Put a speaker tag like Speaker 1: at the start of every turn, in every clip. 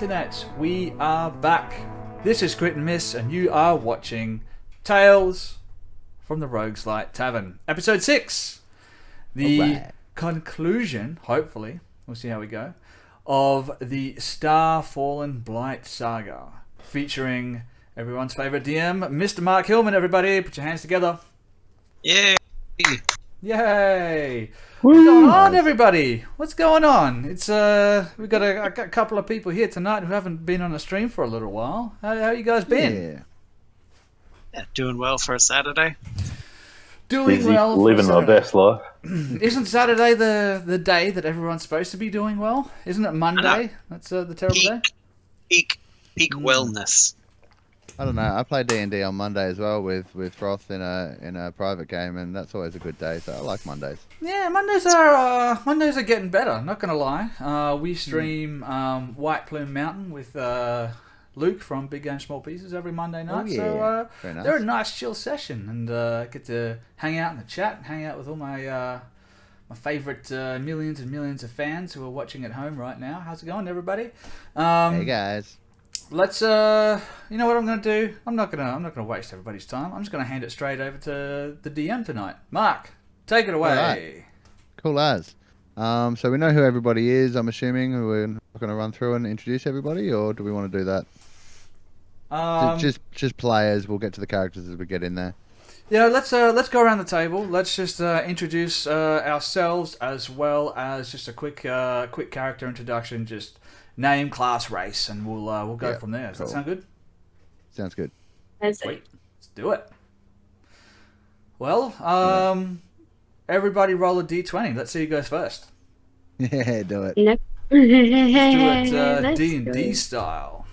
Speaker 1: internet. We are back. This is Crit and Miss, and you are watching Tales from the Rogues-Light Tavern. Episode 6. The conclusion, hopefully, we'll see how we go, of the Star-Fallen Blight saga. Featuring everyone's favourite DM, Mr. Mark Hillman, everybody. Put your hands together.
Speaker 2: Yay!
Speaker 1: Yay! What's going on, everybody? What's going on? It's we've got a couple of people here tonight who haven't been on a stream for a little while. How you guys been?
Speaker 2: Yeah, doing well for a Saturday.
Speaker 1: Doing
Speaker 3: Busy,
Speaker 1: well.
Speaker 3: living my best life.
Speaker 1: Isn't Saturday the day that everyone's supposed to be doing well? Isn't it Monday? That's the terrible day.
Speaker 2: Peak wellness.
Speaker 4: I don't know. I play D&D on Monday as well with Froth in a private game, and that's always a good day. So I like Mondays.
Speaker 1: Yeah, Mondays are getting better. Not gonna lie. We stream White Plume Mountain with Luke from Big Game Small Pieces every Monday night.
Speaker 4: Oh, yeah.
Speaker 1: So
Speaker 4: Very nice.
Speaker 1: they're a nice chill session, and get to hang out in the chat, and hang out with all my my favourite millions and millions of fans who are watching at home right now. How's it going, everybody?
Speaker 4: Hey guys.
Speaker 1: Let's you know what I'm gonna do? I'm not gonna waste everybody's time. I'm just gonna hand it straight over to the DM tonight. Mark, take it away.
Speaker 4: All right. Cool as. So we know who everybody is. I'm assuming we're not going to run through and introduce everybody, or do we want to do that? Just players. We'll get to the characters as we get in there.
Speaker 1: Yeah, let's go around the table. Let's just introduce ourselves, as well as just a quick character introduction. Just name, class, race, and we'll go from there. Does that sound good?
Speaker 4: Sounds good.
Speaker 1: Sweet. Let's do it. Well, everybody roll a d20. Let's see who goes first.
Speaker 4: Yeah, do it.
Speaker 5: Nope.
Speaker 1: Let's do it D&D style.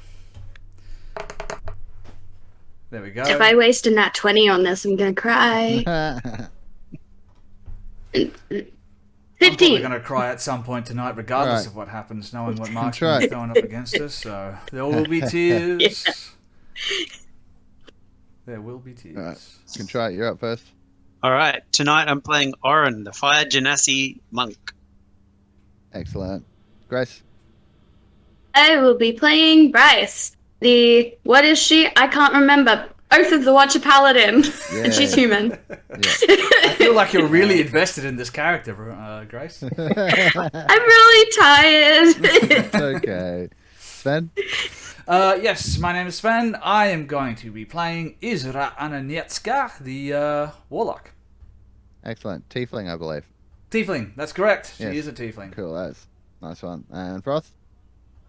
Speaker 1: There we go.
Speaker 5: If I waste a nat 20 on this, I'm gonna cry.
Speaker 1: I'm
Speaker 5: 15.
Speaker 1: probably going to cry at some point tonight, regardless
Speaker 4: Right.
Speaker 1: of what happens, knowing what Mark's
Speaker 4: That's right.
Speaker 1: throwing up against us. So there will be tears. There will be tears.
Speaker 4: All right. You can try it. You're up first.
Speaker 2: All right, tonight I'm playing Oren, the Fire Genasi monk.
Speaker 4: Excellent. Grace.
Speaker 5: I will be playing Bryce. What is she? I can't remember. Oath of the Watcher Paladin.
Speaker 4: Yeah.
Speaker 5: And she's human.
Speaker 1: I feel like you're really invested in this character, Grace.
Speaker 5: I'm really tired.
Speaker 4: It's okay. Sven.
Speaker 1: Yes, my name is Sven. I am going to be playing Izra Ananietska, the Warlock.
Speaker 4: Excellent. Tiefling, I believe.
Speaker 1: Tiefling, that's correct. She
Speaker 4: Yes.
Speaker 1: is a Tiefling.
Speaker 4: Cool. That's nice one. And Froth.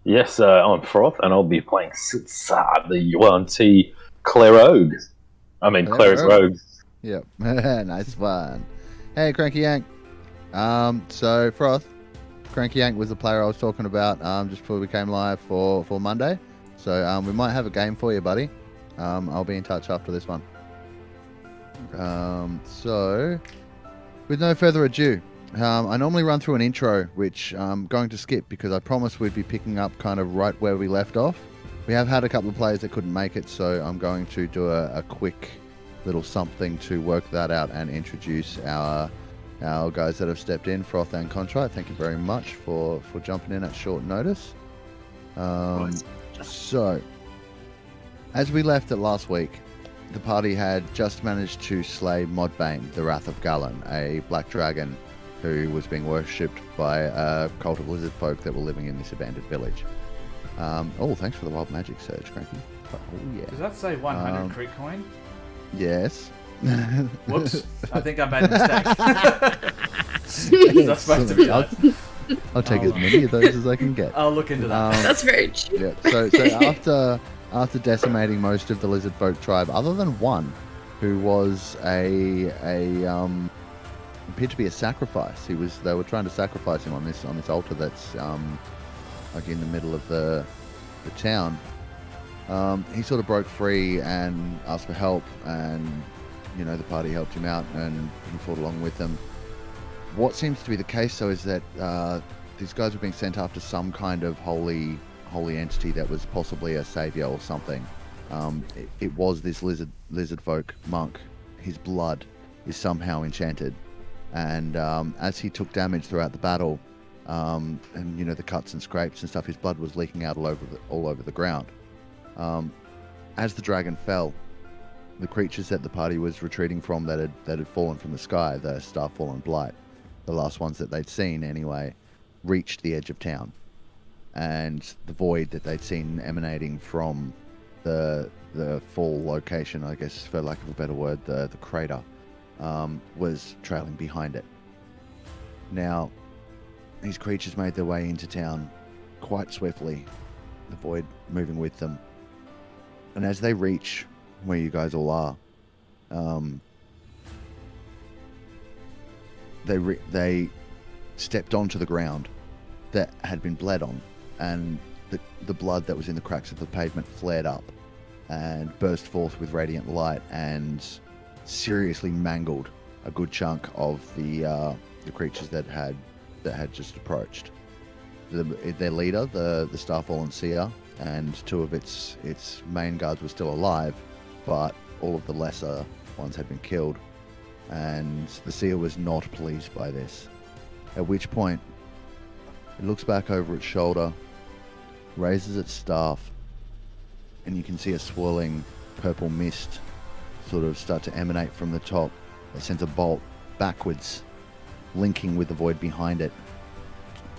Speaker 3: Yes, I'm Froth, and I'll be playing Sitsa, the UNT Clarogue. I mean, Claris Rogue.
Speaker 4: Yep. Nice one. Hey, Cranky Yank. So Froth, Cranky Yank was the player I was talking about just before we came live for Monday. So we might have a game for you, buddy. I'll be in touch after this one. So with no further ado, I normally run through an intro, which I'm going to skip because I promised we'd be picking up kind of right where we left off. We have had a couple of players that couldn't make it, so I'm going to do a quick little something to work that out and introduce our guys that have stepped in, Froth and Contrite. Thank you very much for jumping in at short notice. So, as we left it last week, the party had just managed to slay Modbane, the Wrath of Galan, a black dragon who was being worshipped by a cult of lizard folk that were living in this abandoned village. Thanks for the wild magic surge, Cranky. Oh, yeah.
Speaker 1: Does that say 100 crit coin?
Speaker 4: Yes.
Speaker 1: Whoops. I think I made a mistake. Is that supposed to be that?
Speaker 4: I'll take as many of those as I can get.
Speaker 1: I'll look into that.
Speaker 5: That's very true.
Speaker 4: Yeah. So after decimating most of the lizard folk tribe, other than one, who was appeared to be a sacrifice. They were trying to sacrifice him on this altar that's like in the middle of the town. He sort of broke free and asked for help, and the party helped him out and he fought along with them. What seems to be the case, though, is that these guys were being sent after some kind of holy entity that was possibly a savior or something. It was this lizard folk monk. His blood is somehow enchanted, and as he took damage throughout the battle, and you know the cuts and scrapes and stuff. His blood was leaking out all over the ground. As the dragon fell, the creatures that the party was retreating from that had fallen from the sky, the Starfall and Blight, the last ones that they'd seen anyway, reached the edge of town, and the void that they'd seen emanating from the fall location, I guess for lack of a better word, the crater, was trailing behind it. Now, these creatures made their way into town quite swiftly, the void moving with them. And as they reach where you guys all are, they stepped onto the ground that had been bled on, and the blood that was in the cracks of the pavement flared up and burst forth with radiant light and seriously mangled a good chunk of the creatures that had just approached. Their leader, the Starfallen Seer, and two of its main guards were still alive, but all of the lesser ones had been killed, and the Seer was not pleased by this. At which point, it looks back over its shoulder, raises its staff, and you can see a swirling purple mist sort of start to emanate from the top. It sends a bolt backwards, linking with the void behind it,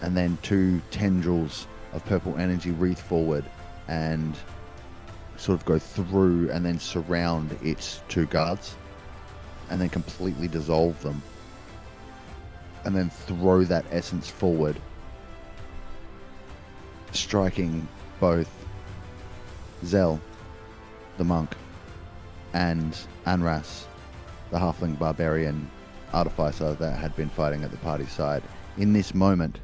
Speaker 4: and then two tendrils of purple energy wreath forward and sort of go through and then surround its two guards, and then completely dissolve them, and then throw that essence forward, striking both Zell, the monk, and Anras, the halfling barbarian artificer that had been fighting at the party side. In this moment,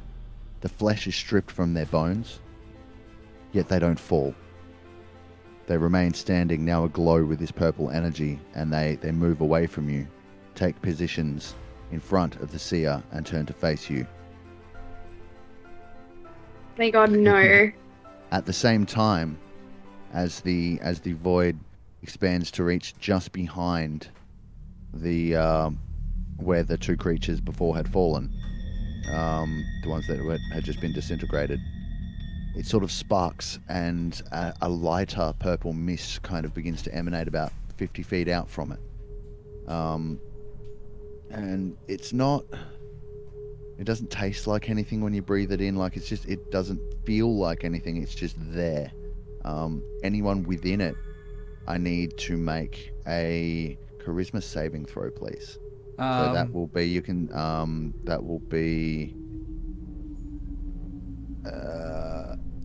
Speaker 4: the flesh is stripped from their bones, yet they don't fall. They remain standing, now aglow with this purple energy, and they move away from you, take positions in front of the Seer, and turn to face you.
Speaker 5: My God, no.
Speaker 4: At the same time, as the void expands to reach just behind the where the two creatures before had fallen, the ones that had just been disintegrated, it sort of sparks, and a lighter purple mist kind of begins to emanate about 50 feet out from it. And it doesn't taste like anything when you breathe it in. Like, it doesn't feel like anything. It's just there. Anyone within it, I need to make a charisma saving throw, please. So that will be, that will be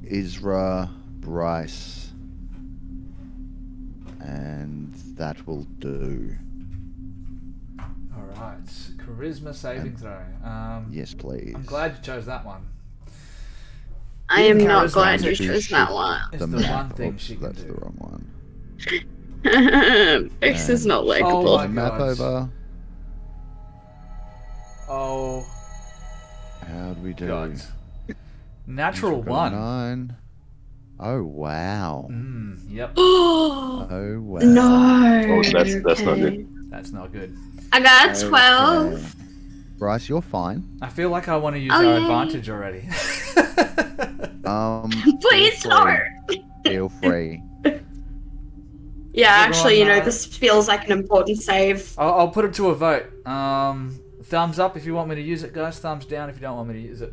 Speaker 4: Isra, Bryce, and that will do.
Speaker 1: Alright, charisma saving throw.
Speaker 4: Yes, please.
Speaker 1: I'm glad you chose that one.
Speaker 5: I am not
Speaker 1: Charisma
Speaker 5: glad you
Speaker 1: saving
Speaker 5: chose that one.
Speaker 1: It's the one thing she can
Speaker 4: That's
Speaker 1: do.
Speaker 4: the wrong one.
Speaker 5: This is not
Speaker 1: Oh
Speaker 5: likable.
Speaker 1: my
Speaker 4: Map
Speaker 1: God.
Speaker 4: over.
Speaker 1: Oh,
Speaker 4: How'd we do?
Speaker 1: God. Natural
Speaker 4: Got a
Speaker 1: 1.
Speaker 4: 9. Oh, wow.
Speaker 1: Yep.
Speaker 5: Oh
Speaker 4: Oh, wow.
Speaker 5: no.
Speaker 3: Oh, that's not
Speaker 5: Okay.
Speaker 3: good.
Speaker 1: That's not good.
Speaker 5: I got 12.
Speaker 4: Okay. Bryce, you're fine.
Speaker 1: I feel like I want to use
Speaker 5: Oh,
Speaker 1: our
Speaker 5: yay.
Speaker 1: advantage already.
Speaker 5: Please
Speaker 4: feel
Speaker 5: no.
Speaker 4: free. Feel free.
Speaker 5: Yeah, actually, you know,
Speaker 1: Everyone,
Speaker 5: this feels like an important save.
Speaker 1: I'll put it to a vote. Thumbs up if you want me to use it, guys. Thumbs down if you don't want me to use it.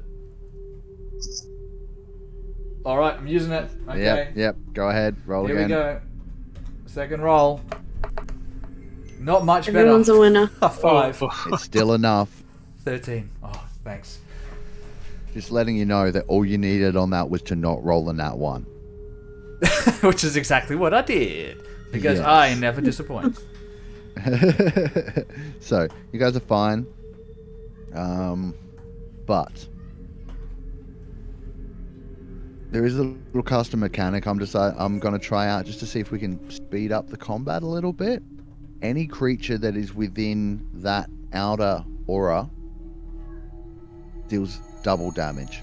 Speaker 1: Alright, I'm using it. Okay.
Speaker 4: Yep. Go ahead. Roll
Speaker 1: Here
Speaker 4: again.
Speaker 1: we go. Second roll. Not much
Speaker 5: Everyone's
Speaker 1: better.
Speaker 5: a winner.
Speaker 1: 5.
Speaker 4: It's still enough.
Speaker 1: 13. Oh, thanks.
Speaker 4: Just letting you know that all you needed on that was to not roll a nat 1.
Speaker 1: Which is exactly what I did. Because
Speaker 4: Yes.
Speaker 1: I never disappoint.
Speaker 4: So, you guys are fine. But there is a little custom mechanic I'm going to try out just to see if we can speed up the combat a little bit. Any creature that is within that outer aura deals double damage.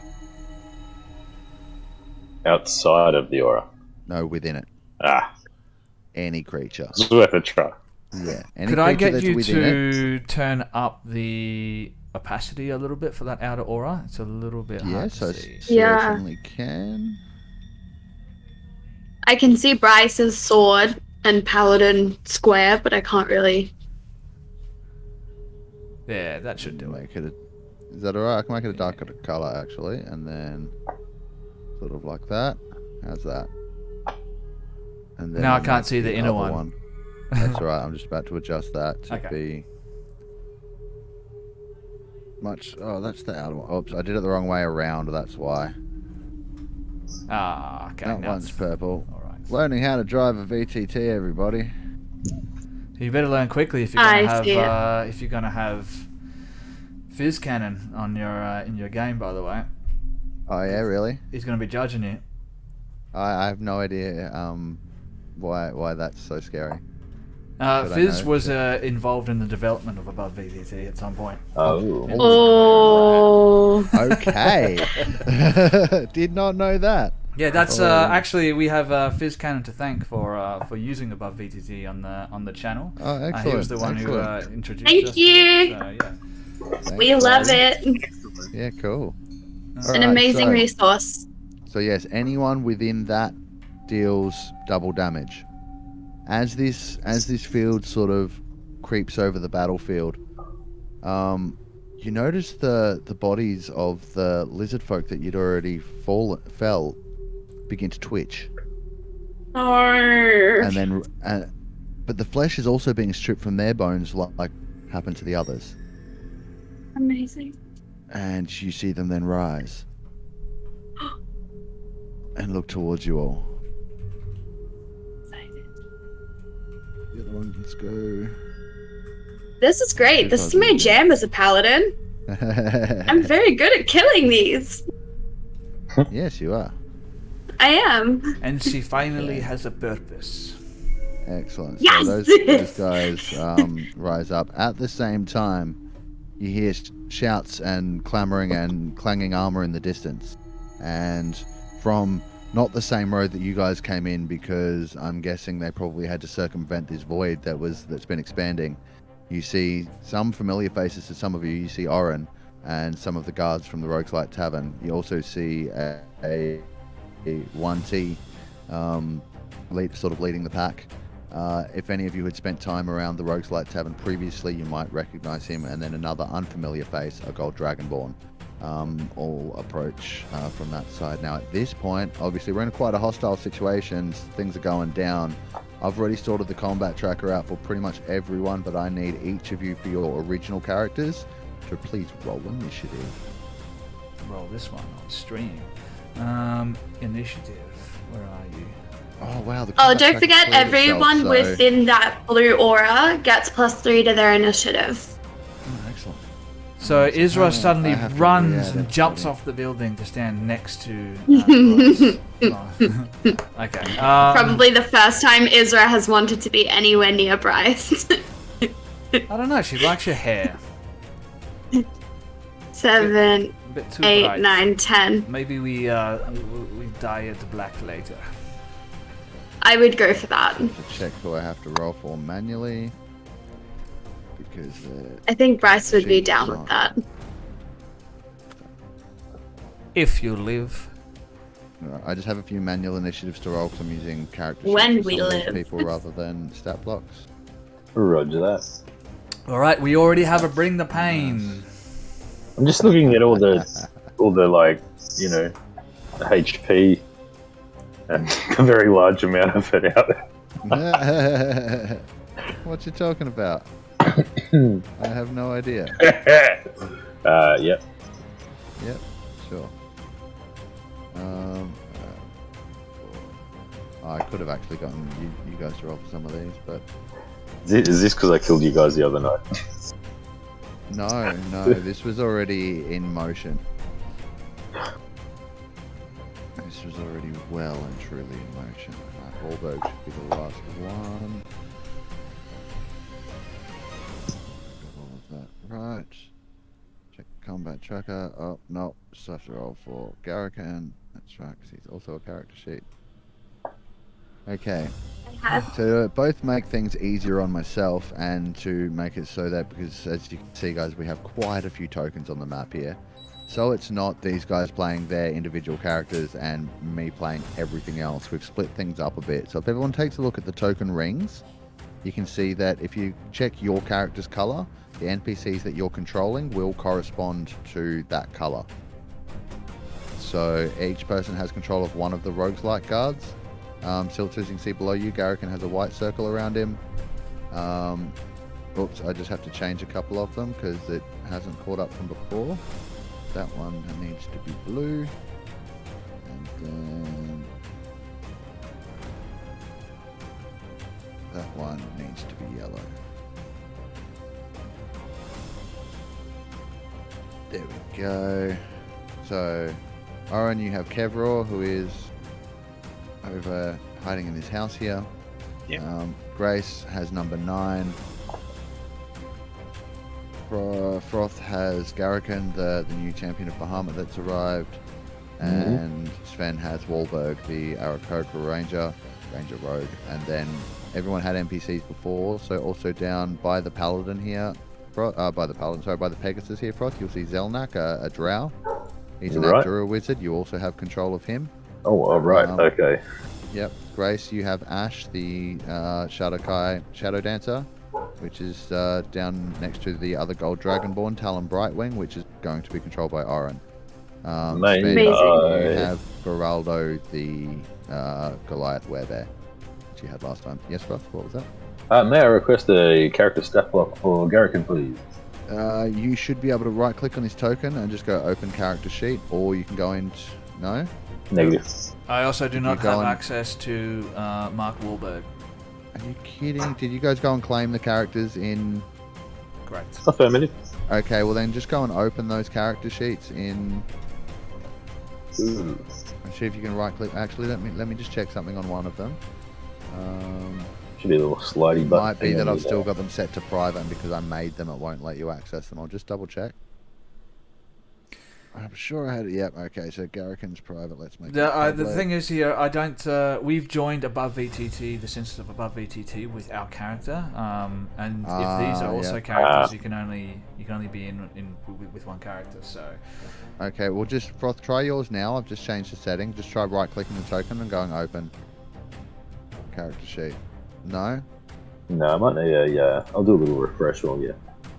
Speaker 3: Outside of the aura.
Speaker 4: No, within it. Any creature.
Speaker 3: It's worth a try.
Speaker 4: Yeah. Any
Speaker 1: Could I
Speaker 4: creature
Speaker 1: get
Speaker 4: that's
Speaker 1: you
Speaker 4: within it.
Speaker 1: to turn up the opacity a little bit for that outer aura? It's a little bit hard
Speaker 4: Yes,
Speaker 1: to
Speaker 4: I
Speaker 1: see.
Speaker 5: Yeah.
Speaker 4: certainly can.
Speaker 5: I can see Bryce's sword and paladin square, but I can't really.
Speaker 1: Yeah, that should do it.
Speaker 4: Make it. Is that alright? I can make it a darker color actually, and then sort of like that. How's that? And then
Speaker 1: Now I
Speaker 4: I'll
Speaker 1: can't
Speaker 4: make
Speaker 1: see the inner
Speaker 4: other
Speaker 1: one.
Speaker 4: That's alright. I'm just about to adjust that to
Speaker 1: Okay.
Speaker 4: be much. Oh, that's the outer one. Oops, I did it the wrong way around. That's why.
Speaker 1: Ah, okay.
Speaker 4: That
Speaker 1: now
Speaker 4: one's
Speaker 1: it's
Speaker 4: purple.
Speaker 1: all right.
Speaker 4: Learning how to drive a VTT, everybody.
Speaker 1: You better learn quickly if you're gonna
Speaker 5: I see
Speaker 1: have if you're gonna have Fizz Cannon on your in your game. By the way,
Speaker 4: Oh yeah, really?
Speaker 1: he's gonna be judging you.
Speaker 4: I have no idea why that's so scary. Should I
Speaker 1: Fizz
Speaker 4: know?
Speaker 1: was involved in the development of Above VTT at some point.
Speaker 3: Oh.
Speaker 5: Oh.
Speaker 4: Okay. Did not know that.
Speaker 1: Yeah, that's
Speaker 4: Oh.
Speaker 1: actually we have Fizz Cannon to thank for using Above VTT on the channel.
Speaker 4: Oh, excellent.
Speaker 1: He was the one who
Speaker 4: excellent.
Speaker 1: introduced
Speaker 5: Thank
Speaker 1: us to
Speaker 5: you.
Speaker 1: it, so, yeah.
Speaker 4: Thanks,
Speaker 5: We love
Speaker 4: buddy.
Speaker 5: it.
Speaker 4: Yeah, cool.
Speaker 5: An
Speaker 4: Alright,
Speaker 5: amazing
Speaker 4: so-
Speaker 5: resource.
Speaker 4: So yes, anyone within that deals double damage. As this field sort of creeps over the battlefield, you notice the bodies of the lizard folk that you'd already fell begin to twitch,
Speaker 5: Oh.
Speaker 4: and then but the flesh is also being stripped from their bones, like happened to the others,
Speaker 5: Amazing.
Speaker 4: and you see them then rise and look towards you all. The other one, let's go.
Speaker 5: This is great. This is my jam as a paladin. I'm very good at killing these.
Speaker 4: Yes, you are.
Speaker 5: I am.
Speaker 1: And she finally has a purpose.
Speaker 4: Excellent.
Speaker 5: Yes!
Speaker 4: So those guys rise up. At the same time, you hear shouts and clamoring and clanging armor in the distance. And from not the same road that you guys came in, because I'm guessing they probably had to circumvent this void that's been expanding. You see some familiar faces to some of you. You see Oren and some of the guards from the Rogues-Light Tavern. You also see a 1T leading the pack. If any of you had spent time around the Rogues-Light Tavern previously, you might recognize him. And then another unfamiliar face, a Gold Dragonborn. All approach from that side. Now at this point, obviously we're in quite a hostile situation. Things are going down. I've already sorted the combat tracker out for pretty much everyone, but I need each of you for your original characters to please roll initiative.
Speaker 1: Roll this one on stream. Initiative. Where are you?
Speaker 4: Oh wow! The
Speaker 5: Oh,
Speaker 4: combat
Speaker 5: don't
Speaker 4: tracker
Speaker 5: forget
Speaker 4: cleared
Speaker 5: everyone
Speaker 4: itself, so-
Speaker 5: within that blue aura gets +3 to their initiative.
Speaker 4: Oh, excellent.
Speaker 1: So Isra
Speaker 4: I
Speaker 1: suddenly
Speaker 4: have to
Speaker 1: runs
Speaker 4: re-add
Speaker 1: and
Speaker 4: it,
Speaker 1: jumps
Speaker 4: buddy.
Speaker 1: off the building to stand next to Bryce. Oh. Okay.
Speaker 5: Probably the first time Isra has wanted to be anywhere near Bryce.
Speaker 1: I don't know. She likes your hair.
Speaker 5: 7,
Speaker 1: A bit too
Speaker 5: 8,
Speaker 1: bright.
Speaker 5: 9, 10.
Speaker 1: Maybe we dye it black later.
Speaker 5: I would go for that.
Speaker 4: To check who I have to roll for manually, because
Speaker 5: I think Bryce would be
Speaker 4: sheets
Speaker 5: down with
Speaker 4: aren't-
Speaker 5: that.
Speaker 1: If you live.
Speaker 4: Alright, I just have a few manual initiatives to roll because I'm using character
Speaker 5: When
Speaker 4: sheets for
Speaker 5: we
Speaker 4: some of these
Speaker 5: live.
Speaker 4: people rather than stat blocks.
Speaker 3: Roger that.
Speaker 1: All right, we already have a bring the pain.
Speaker 3: I'm just looking at all the like, you know, HP and a very large amount of it out there.
Speaker 4: What you talking about? I have no idea.
Speaker 3: Yep.
Speaker 4: Yep, sure. I could have actually gotten you guys to roll for some of these, but
Speaker 3: Is this because I killed you guys the other night?
Speaker 4: no, this was already in motion. This was already well and truly in motion. Right, Bulldog should be the last one. Got all of that right. Check combat tracker. Oh, no. Still have to roll for Garrican. That's right, because he's also a character sheet. Okay.
Speaker 5: Okay.
Speaker 4: To both make things easier on myself and to make it so that, because as you can see guys, we have quite a few tokens on the map here. So it's not these guys playing their individual characters and me playing everything else. We've split things up a bit. So if everyone takes a look at the token rings, you can see that if you check your character's color, the NPCs that you're controlling will correspond to that color. So each person has control of one of the Rogues-Light guards. Silters, you can see below you, Garrican has a white circle around him. Oops, I just have to change a couple of them because it hasn't caught up from before. That one needs to be blue. And then that one needs to be yellow. There we go. So, Oren, you have Kevraw, who is over hiding in this house here.
Speaker 2: Yep.
Speaker 4: Grace has number 9. Froth has Garrican, the new champion of Bahamut that's arrived. And Sven has Wahlberg, the Aarakocra Ranger Rogue. And then everyone had NPCs before, so also down by the Paladin here, by the Pegasus here, Froth, you'll see Zelnak, a Drow. He's an
Speaker 3: Right.
Speaker 4: Abjura wizard. You also have control of him.
Speaker 3: Oh, all right. Okay.
Speaker 4: Yep. Grace, you have Ash, the Shadokai Shadow Dancer, which is down next to the other Gold Dragonborn, Talon Brightwing, which is going to be controlled by Oren.
Speaker 3: Amazing.
Speaker 4: Sven, you have Geraldo, the Goliath Werebear, which you had last time. Yes, Froth, what was that?
Speaker 3: May I request a character stat block for Garrican, please?
Speaker 4: You should be able to right click on his token and just go open character sheet, or you can go in. No?
Speaker 3: Negative.
Speaker 1: I also do not
Speaker 4: you go
Speaker 1: have
Speaker 4: on-
Speaker 1: access to Mark Wahlberg.
Speaker 4: Are you kidding? Did you guys go and claim the characters in?
Speaker 1: Correct.
Speaker 3: Affirmative.
Speaker 4: Okay, well then just go and open those character sheets in.
Speaker 3: Ooh.
Speaker 4: And see if you can right click. Actually, let me just check something on one of them.
Speaker 3: Should be a little slidey
Speaker 4: It
Speaker 3: button.
Speaker 4: might be
Speaker 3: thing
Speaker 4: that
Speaker 3: under
Speaker 4: I've still
Speaker 3: there.
Speaker 4: got them set to private, and because I made them, it won't let you access them. I'll just double check. I'm sure I had it. Yep. Okay, so Garrican's private. Let's make it
Speaker 1: The
Speaker 4: public.
Speaker 1: thing is here, I don't. We've joined above VTT, the census of above VTT, with our character. And if these are also
Speaker 4: yeah.
Speaker 1: characters, you can only be in with one character. So
Speaker 4: Okay, well just Froth, try yours now. I've just changed the setting. Just try right clicking the token and going open character sheet. No.
Speaker 3: No, I might need a. I'll do a little refresh on you.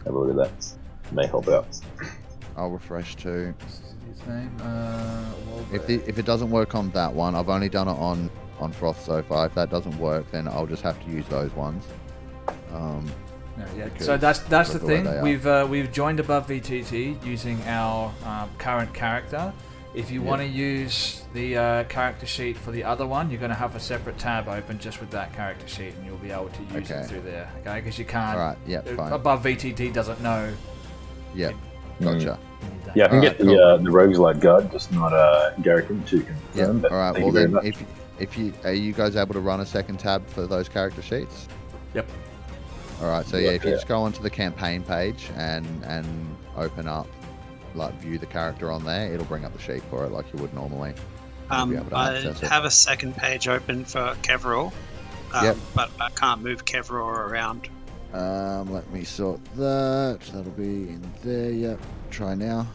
Speaker 3: Have a look at that. May help out.
Speaker 4: I'll refresh too.
Speaker 1: this is his name. Wahlberg.
Speaker 4: If it doesn't work on that one, I've only done it on Froth so far. If that doesn't work, then I'll just have to use those ones.
Speaker 1: No, yeah.
Speaker 4: because
Speaker 1: So that's the
Speaker 4: of the way
Speaker 1: thing.
Speaker 4: they are.
Speaker 1: We've joined above VTT using our current character. If you want to use the character sheet for the other one, you're going to have a separate tab open just with that character sheet, and you'll be able to use
Speaker 4: Okay.
Speaker 1: it through there. Okay, because you can't.
Speaker 4: All right. Yep. Fine.
Speaker 1: Above VTT doesn't know.
Speaker 4: Yep. Gotcha.
Speaker 3: Yeah, I can
Speaker 4: Alright,
Speaker 3: get the Rogues-Light guard, just not Garrican to
Speaker 4: Yeah.
Speaker 3: confirm. But
Speaker 4: All right.
Speaker 3: thank
Speaker 4: Well
Speaker 3: you very
Speaker 4: then,
Speaker 3: much.
Speaker 4: if you are you guys able to run a second tab for those character sheets?
Speaker 1: Yep.
Speaker 4: All right. So
Speaker 3: Yeah,
Speaker 4: if you
Speaker 3: yeah.
Speaker 4: just go onto the campaign page and open up, like view the character on there, it'll bring up the sheet for it like you would normally. You'll be able to
Speaker 2: I
Speaker 4: access it.
Speaker 2: have a second page open for Kevraw,
Speaker 4: Yep.
Speaker 2: but I can't move Kevraw around.
Speaker 4: Let me sort that. That'll be in there. Yep. Try now.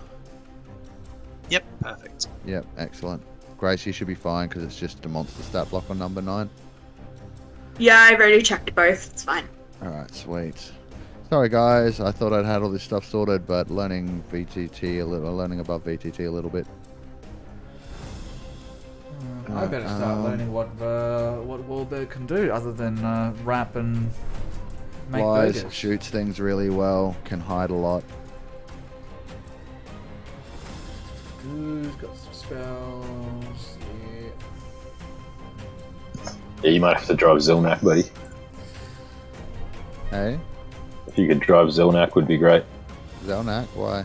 Speaker 2: Yep, perfect.
Speaker 4: Yep. Excellent. Grace, you should be fine because it's just a monster stat block on number 9.
Speaker 5: Yeah, I've already checked both. It's fine.
Speaker 4: All right. Sweet. Sorry guys, I thought I'd had all this stuff sorted, but learning above VTT a little bit.
Speaker 1: I better start learning what Wahlberg can do other than rap and make
Speaker 4: Flies,
Speaker 1: burgers.
Speaker 4: shoots things really well, can hide a lot.
Speaker 1: Who's got some spells? Yeah.
Speaker 3: Yeah, you might have to drive Zelnak, buddy.
Speaker 4: Hey,
Speaker 3: If you could drive Zelnak, would be great.
Speaker 4: Zelnak, why?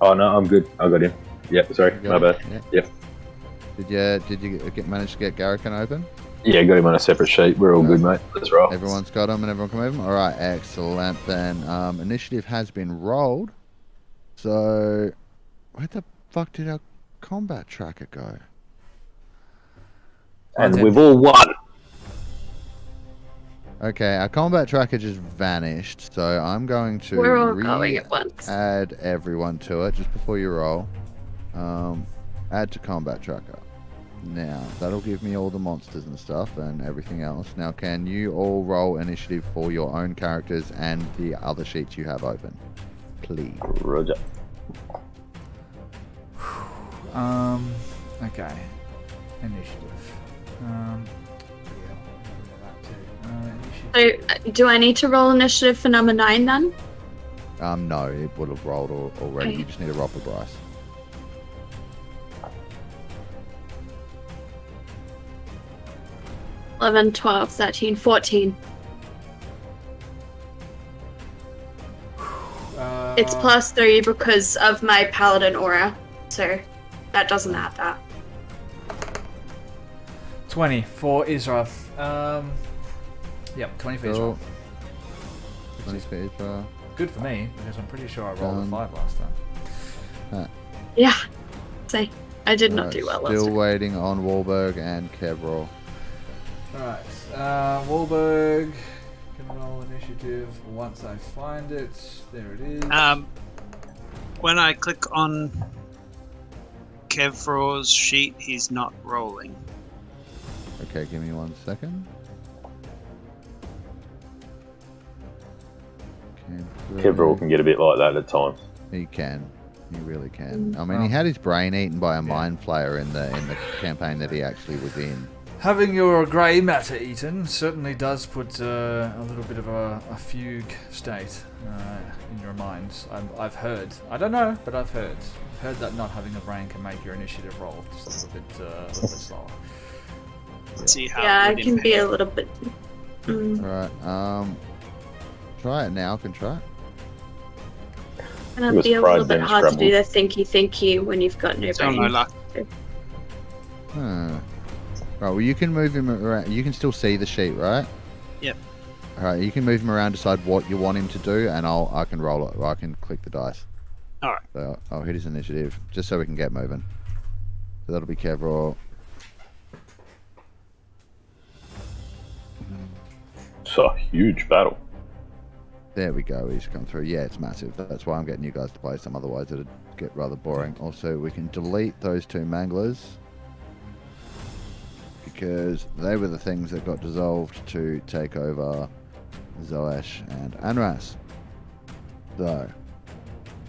Speaker 3: Oh no, I'm good. I got him. Yep, sorry,
Speaker 4: You
Speaker 3: my
Speaker 4: got
Speaker 3: bad.
Speaker 4: it?
Speaker 3: Yep.
Speaker 4: Did you manage to get Garrican open?
Speaker 3: Yeah, got him on a separate sheet. We're all good, mate. Let's roll.
Speaker 4: Everyone's got them and everyone can move them? Alright, excellent then. Initiative has been rolled. So, where the fuck did our combat tracker go?
Speaker 3: And we've all won.
Speaker 4: Okay, our combat tracker just vanished, so I'm going to
Speaker 5: We're all going at once.
Speaker 4: add everyone to it just before you roll. Add to combat tracker. Now, that'll give me all the monsters and stuff and everything else. Now, can you all roll initiative for your own characters and the other sheets you have open? Please.
Speaker 3: Roger.
Speaker 1: Okay. Initiative. Yeah, that too. Initiative.
Speaker 5: So, do I need to roll initiative for number 9 then?
Speaker 4: No, it would have rolled already.
Speaker 5: Okay.
Speaker 4: You just need to roll for Bryce.
Speaker 5: – 11, 12, 13, 14. It's +3 because of my paladin aura, so that doesn't add that.
Speaker 1: 20 for Israel. Yep, 20 for Israel.
Speaker 4: Cool. 20 for Israel.
Speaker 1: Good for me, because I'm pretty sure I rolled a 5 last time.
Speaker 5: Yeah, say I did not
Speaker 4: Alright,
Speaker 5: do well last
Speaker 4: still
Speaker 5: time.
Speaker 4: waiting on Wahlberg and Kevril.
Speaker 1: Alright, Wahlberg can roll initiative once I find it. There it is.
Speaker 2: When I click on Kevraw's sheet, he's not rolling.
Speaker 4: Okay, give me 1 second.
Speaker 3: Kevril can get a bit like that at times.
Speaker 4: He can. He really can. I mean, he had his brain eaten by a mind flayer in the campaign that he actually was in.
Speaker 1: Having your grey matter eaten certainly does put a little bit of a fugue state in your minds. I've heard. I don't know, but I've heard. I've heard that not having a brain can make your initiative roll just a little bit slower.
Speaker 2: Let's see how
Speaker 5: Yeah,
Speaker 2: it
Speaker 5: it can be a little bit.
Speaker 4: Right. Try it now. Can try it.
Speaker 5: Gonna
Speaker 3: He was
Speaker 5: be a little
Speaker 3: fried
Speaker 5: bit
Speaker 3: then
Speaker 5: hard to do the
Speaker 3: scrambled.
Speaker 5: thinky when you've got no
Speaker 2: Still no
Speaker 5: brain.
Speaker 2: luck.
Speaker 4: Right. Well, you can move him around. You can still see the sheet, right?
Speaker 2: Yep.
Speaker 4: All right. You can move him around, decide what you want him to do, and I can roll it. I can click the dice.
Speaker 2: All right.
Speaker 4: So I'll hit his initiative just so we can get moving. So that'll be Kevril.
Speaker 3: It's a huge battle.
Speaker 4: There we go. He's come through. Yeah, it's massive. That's why I'm getting you guys to play some. Otherwise, it'd get rather boring. Also, we can delete those 2 manglers because they were the things that got dissolved to take over Zoesh and Anras. So,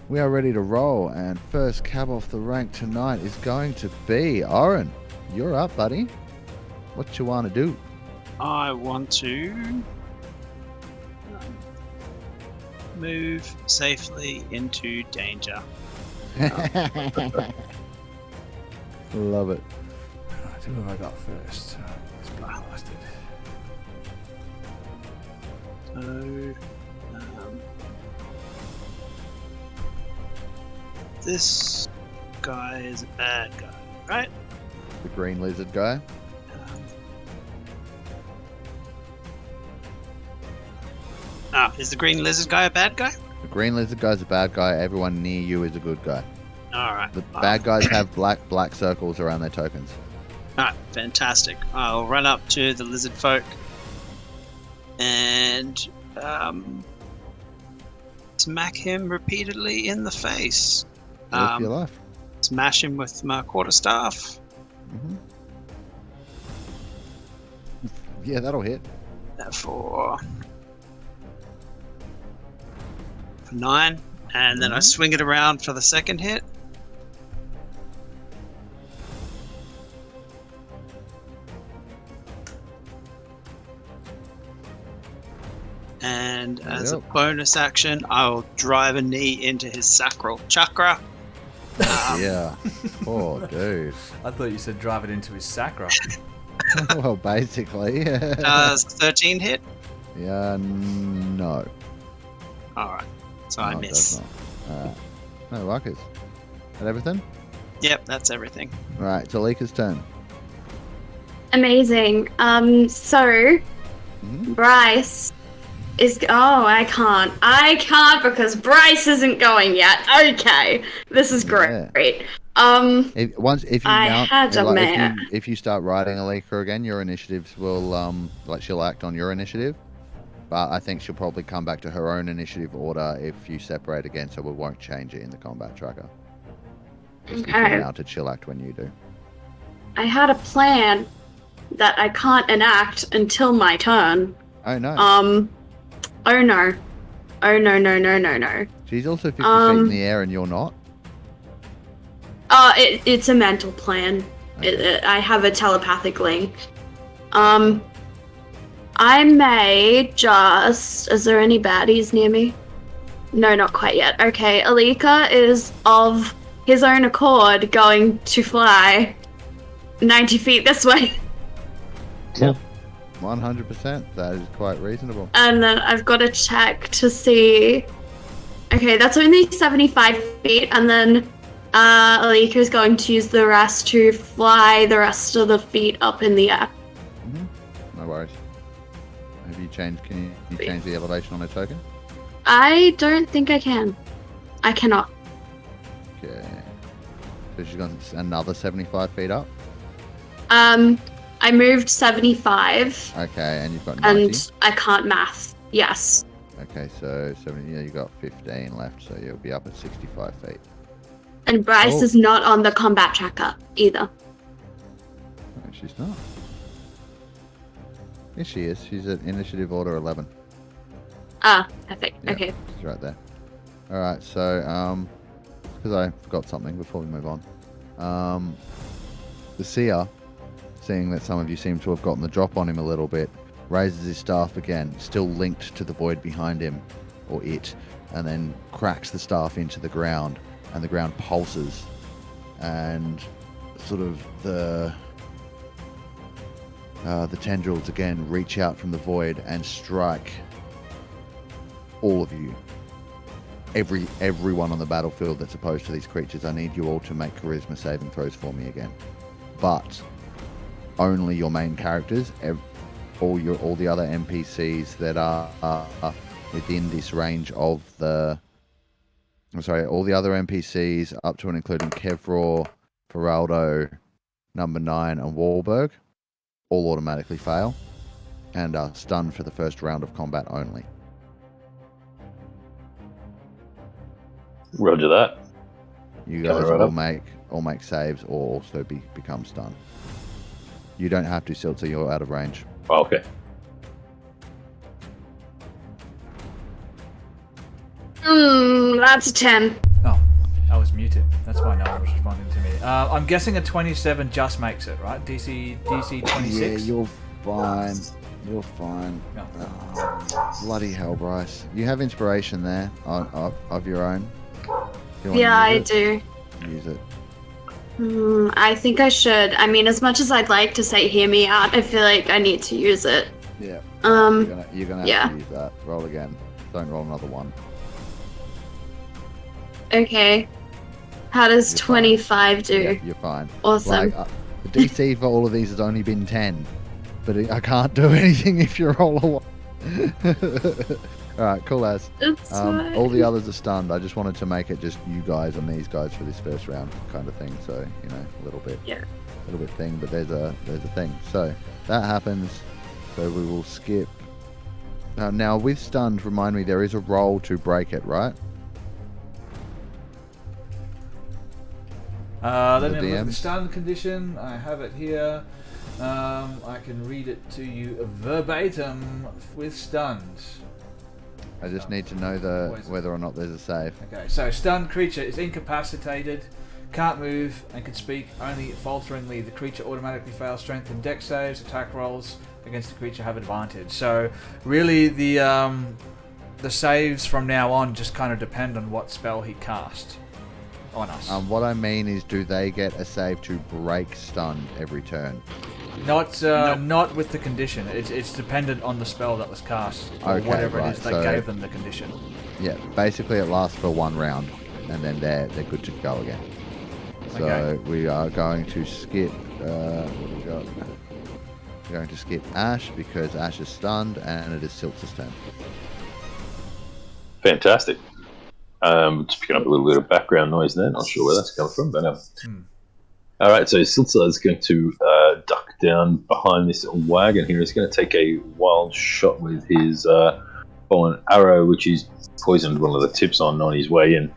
Speaker 4: we are ready to roll, and first cab off the rank tonight is going to be Oren. You're up, buddy. What you want to do?
Speaker 2: I want to move safely into danger.
Speaker 4: Love it.
Speaker 1: Right, who have I got first? This black bastard.
Speaker 2: So, this guy is a bad guy, right?
Speaker 4: The green lizard guy.
Speaker 2: Is the green lizard guy a bad guy?
Speaker 4: The green lizard guy's a bad guy. Everyone near you is a good guy.
Speaker 2: All right.
Speaker 4: The bad guys have black circles around their tokens.
Speaker 2: All right, fantastic. I'll run up to the lizard folk and smack him repeatedly in the face.
Speaker 4: Live your life.
Speaker 2: Smash him with my quarterstaff.
Speaker 4: Hmm. Yeah, that'll hit.
Speaker 2: For 9, and then I swing it around for the second hit. And as a bonus action, I'll drive a knee into his sacral chakra.
Speaker 4: Yeah. Poor dude.
Speaker 1: I thought you said drive it into his sacra.
Speaker 4: Well, basically.
Speaker 2: Does 13 hit?
Speaker 4: Yeah, no.
Speaker 2: Alright, so I
Speaker 4: No, it
Speaker 2: miss.
Speaker 4: does not. Alright. No, Ruckus. That everything?
Speaker 2: Yep, that's everything.
Speaker 4: Right, it's Alika's turn.
Speaker 5: Amazing. So Bryce is. Oh, I can't. I can't because Bryce isn't going yet. Okay, this is great.
Speaker 4: Yeah.
Speaker 5: Great.
Speaker 4: If you
Speaker 5: I
Speaker 4: mount,
Speaker 5: had a
Speaker 4: like,
Speaker 5: mare.
Speaker 4: if you start riding Alika again, your initiatives will she'll act on your initiative. But I think she'll probably come back to her own initiative order if you separate again, so we won't change it in the combat tracker. Just keep
Speaker 5: Okay.
Speaker 4: now to chill act when you do.
Speaker 5: I had a plan that I can't enact until my turn.
Speaker 4: Oh no.
Speaker 5: Oh no. Oh no, no, no, no, no.
Speaker 4: She's also 50 feet in the air and you're not?
Speaker 5: It's a mental plan.
Speaker 4: Okay.
Speaker 5: I have a telepathic link. I may just... Is there any baddies near me? No, not quite yet. Okay, Alika is of his own accord going to fly 90 feet this way.
Speaker 3: Yeah.
Speaker 4: 100%. That is quite reasonable.
Speaker 5: And then I've got to check to see... Okay, that's only 75 feet, and then Alika is going to use the rest to fly the rest of the feet up in the air.
Speaker 4: No worries. Have you changed? Can you change the elevation on a token?
Speaker 5: I don't think I can. I cannot.
Speaker 4: Okay. So she's gone another 75 feet up.
Speaker 5: I moved 75,
Speaker 4: Okay, and you've got 90.
Speaker 5: and I can't math. Yes.
Speaker 4: Okay, so 70. Yeah, you got 15 left, so you'll be up at 65 feet.
Speaker 5: And Bryce
Speaker 4: Oh.
Speaker 5: is not on the combat tracker either.
Speaker 4: No, she's not. Yes, she is. She's at initiative order 11.
Speaker 5: Ah, perfect.
Speaker 4: Yeah,
Speaker 5: Okay.
Speaker 4: she's right there. All right, so because I forgot something before we move on. The seer, seeing that some of you seem to have gotten the drop on him a little bit, raises his staff again, still linked to the void behind him, or it, and then cracks the staff into the ground, and the ground pulses, and sort of the tendrils again reach out from the void and strike all of you. Everyone on the battlefield that's opposed to these creatures. I need you all to make charisma saving throws for me again, but only your main characters. All the other NPCs that are within this range of the... I'm sorry, all the other NPCs up to and including Kevraw, Feraldo, Number 9, and Wahlberg all automatically fail and are stunned for the first round of combat only.
Speaker 3: Roger that.
Speaker 4: You
Speaker 3: Coming
Speaker 4: guys
Speaker 3: right
Speaker 4: all make saves or also become stunned. You don't have to, Silter, you're out of range.
Speaker 3: Oh, okay.
Speaker 5: That's a 10.
Speaker 1: Oh, I was muted. That's why no one was responding to me. I'm guessing a 27 just makes it, right? DC 26?
Speaker 4: Yeah, you're fine. You're fine.
Speaker 1: No.
Speaker 4: Bloody hell, Bryce. You have inspiration there of your own. You wanna
Speaker 5: Yeah, I
Speaker 4: use
Speaker 5: do.
Speaker 4: it? Use it.
Speaker 5: I think I should. I mean, as much as I'd like to say hear me out, I feel like I need to use it.
Speaker 4: Yeah.
Speaker 5: Um,
Speaker 4: You're gonna have
Speaker 5: yeah.
Speaker 4: to use that. Roll again. Don't roll another one.
Speaker 5: Okay. How does
Speaker 4: You're fine.
Speaker 5: 25 do?
Speaker 4: Yeah, you're fine.
Speaker 5: Awesome.
Speaker 4: Like, the DC for all of these has only been 10, but I can't do anything if you roll a 1. Alright, cool as.
Speaker 5: It's fine.
Speaker 4: All the others are stunned. I just wanted to make it just you guys and these guys for this first round kind of thing. So, you know, a little bit thing, but there's a thing. So that happens. So we will skip. Now with stunned, remind me, there is a roll to break it, right?
Speaker 1: Let me
Speaker 4: The
Speaker 1: look at
Speaker 4: DM?
Speaker 1: the stun condition. I have it here. I can read it to you verbatim with stunned.
Speaker 4: I just need to know whether or not there's a save.
Speaker 1: Okay, so stunned creature is incapacitated, can't move, and can speak only falteringly. The creature automatically fails strength and dex saves. Attack rolls against the creature have advantage. So really, the saves from now on just kind of depend on what spell he cast on us.
Speaker 4: What I mean is, do they get a save to break stunned every turn?
Speaker 1: Not with the condition. It's dependent on the spell that was cast, or
Speaker 4: Okay,
Speaker 1: whatever
Speaker 4: right,
Speaker 1: it is that
Speaker 4: so-
Speaker 1: gave them the condition.
Speaker 4: Yeah, basically it lasts for 1 round, and then they're good to go again. So
Speaker 1: Okay.
Speaker 4: we are going to skip. What do we got? We're going to skip Ash because Ash is stunned, and it is Silt's turn.
Speaker 3: Fantastic. Just picking up a little bit of background noise there. Not sure where that's coming from, but all right. So Silsa is going to duck down behind this wagon here. He's going to take a wild shot with his bow and arrow, which he's poisoned one of the tips on his way in.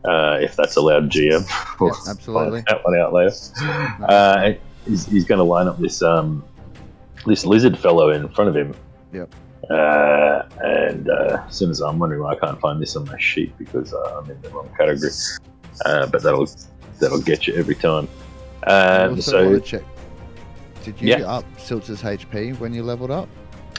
Speaker 3: If that's allowed, GM.
Speaker 4: Yeah, absolutely.
Speaker 3: Find that one out later. He's going to line up this this lizard fellow in front of him.
Speaker 4: Yep.
Speaker 3: And as soon as I'm wondering why I can't find this on my sheet because I'm in the wrong category. But that'll get you every time.
Speaker 4: I also
Speaker 3: So
Speaker 4: want to check. Did you up Siltz's HP when you leveled up?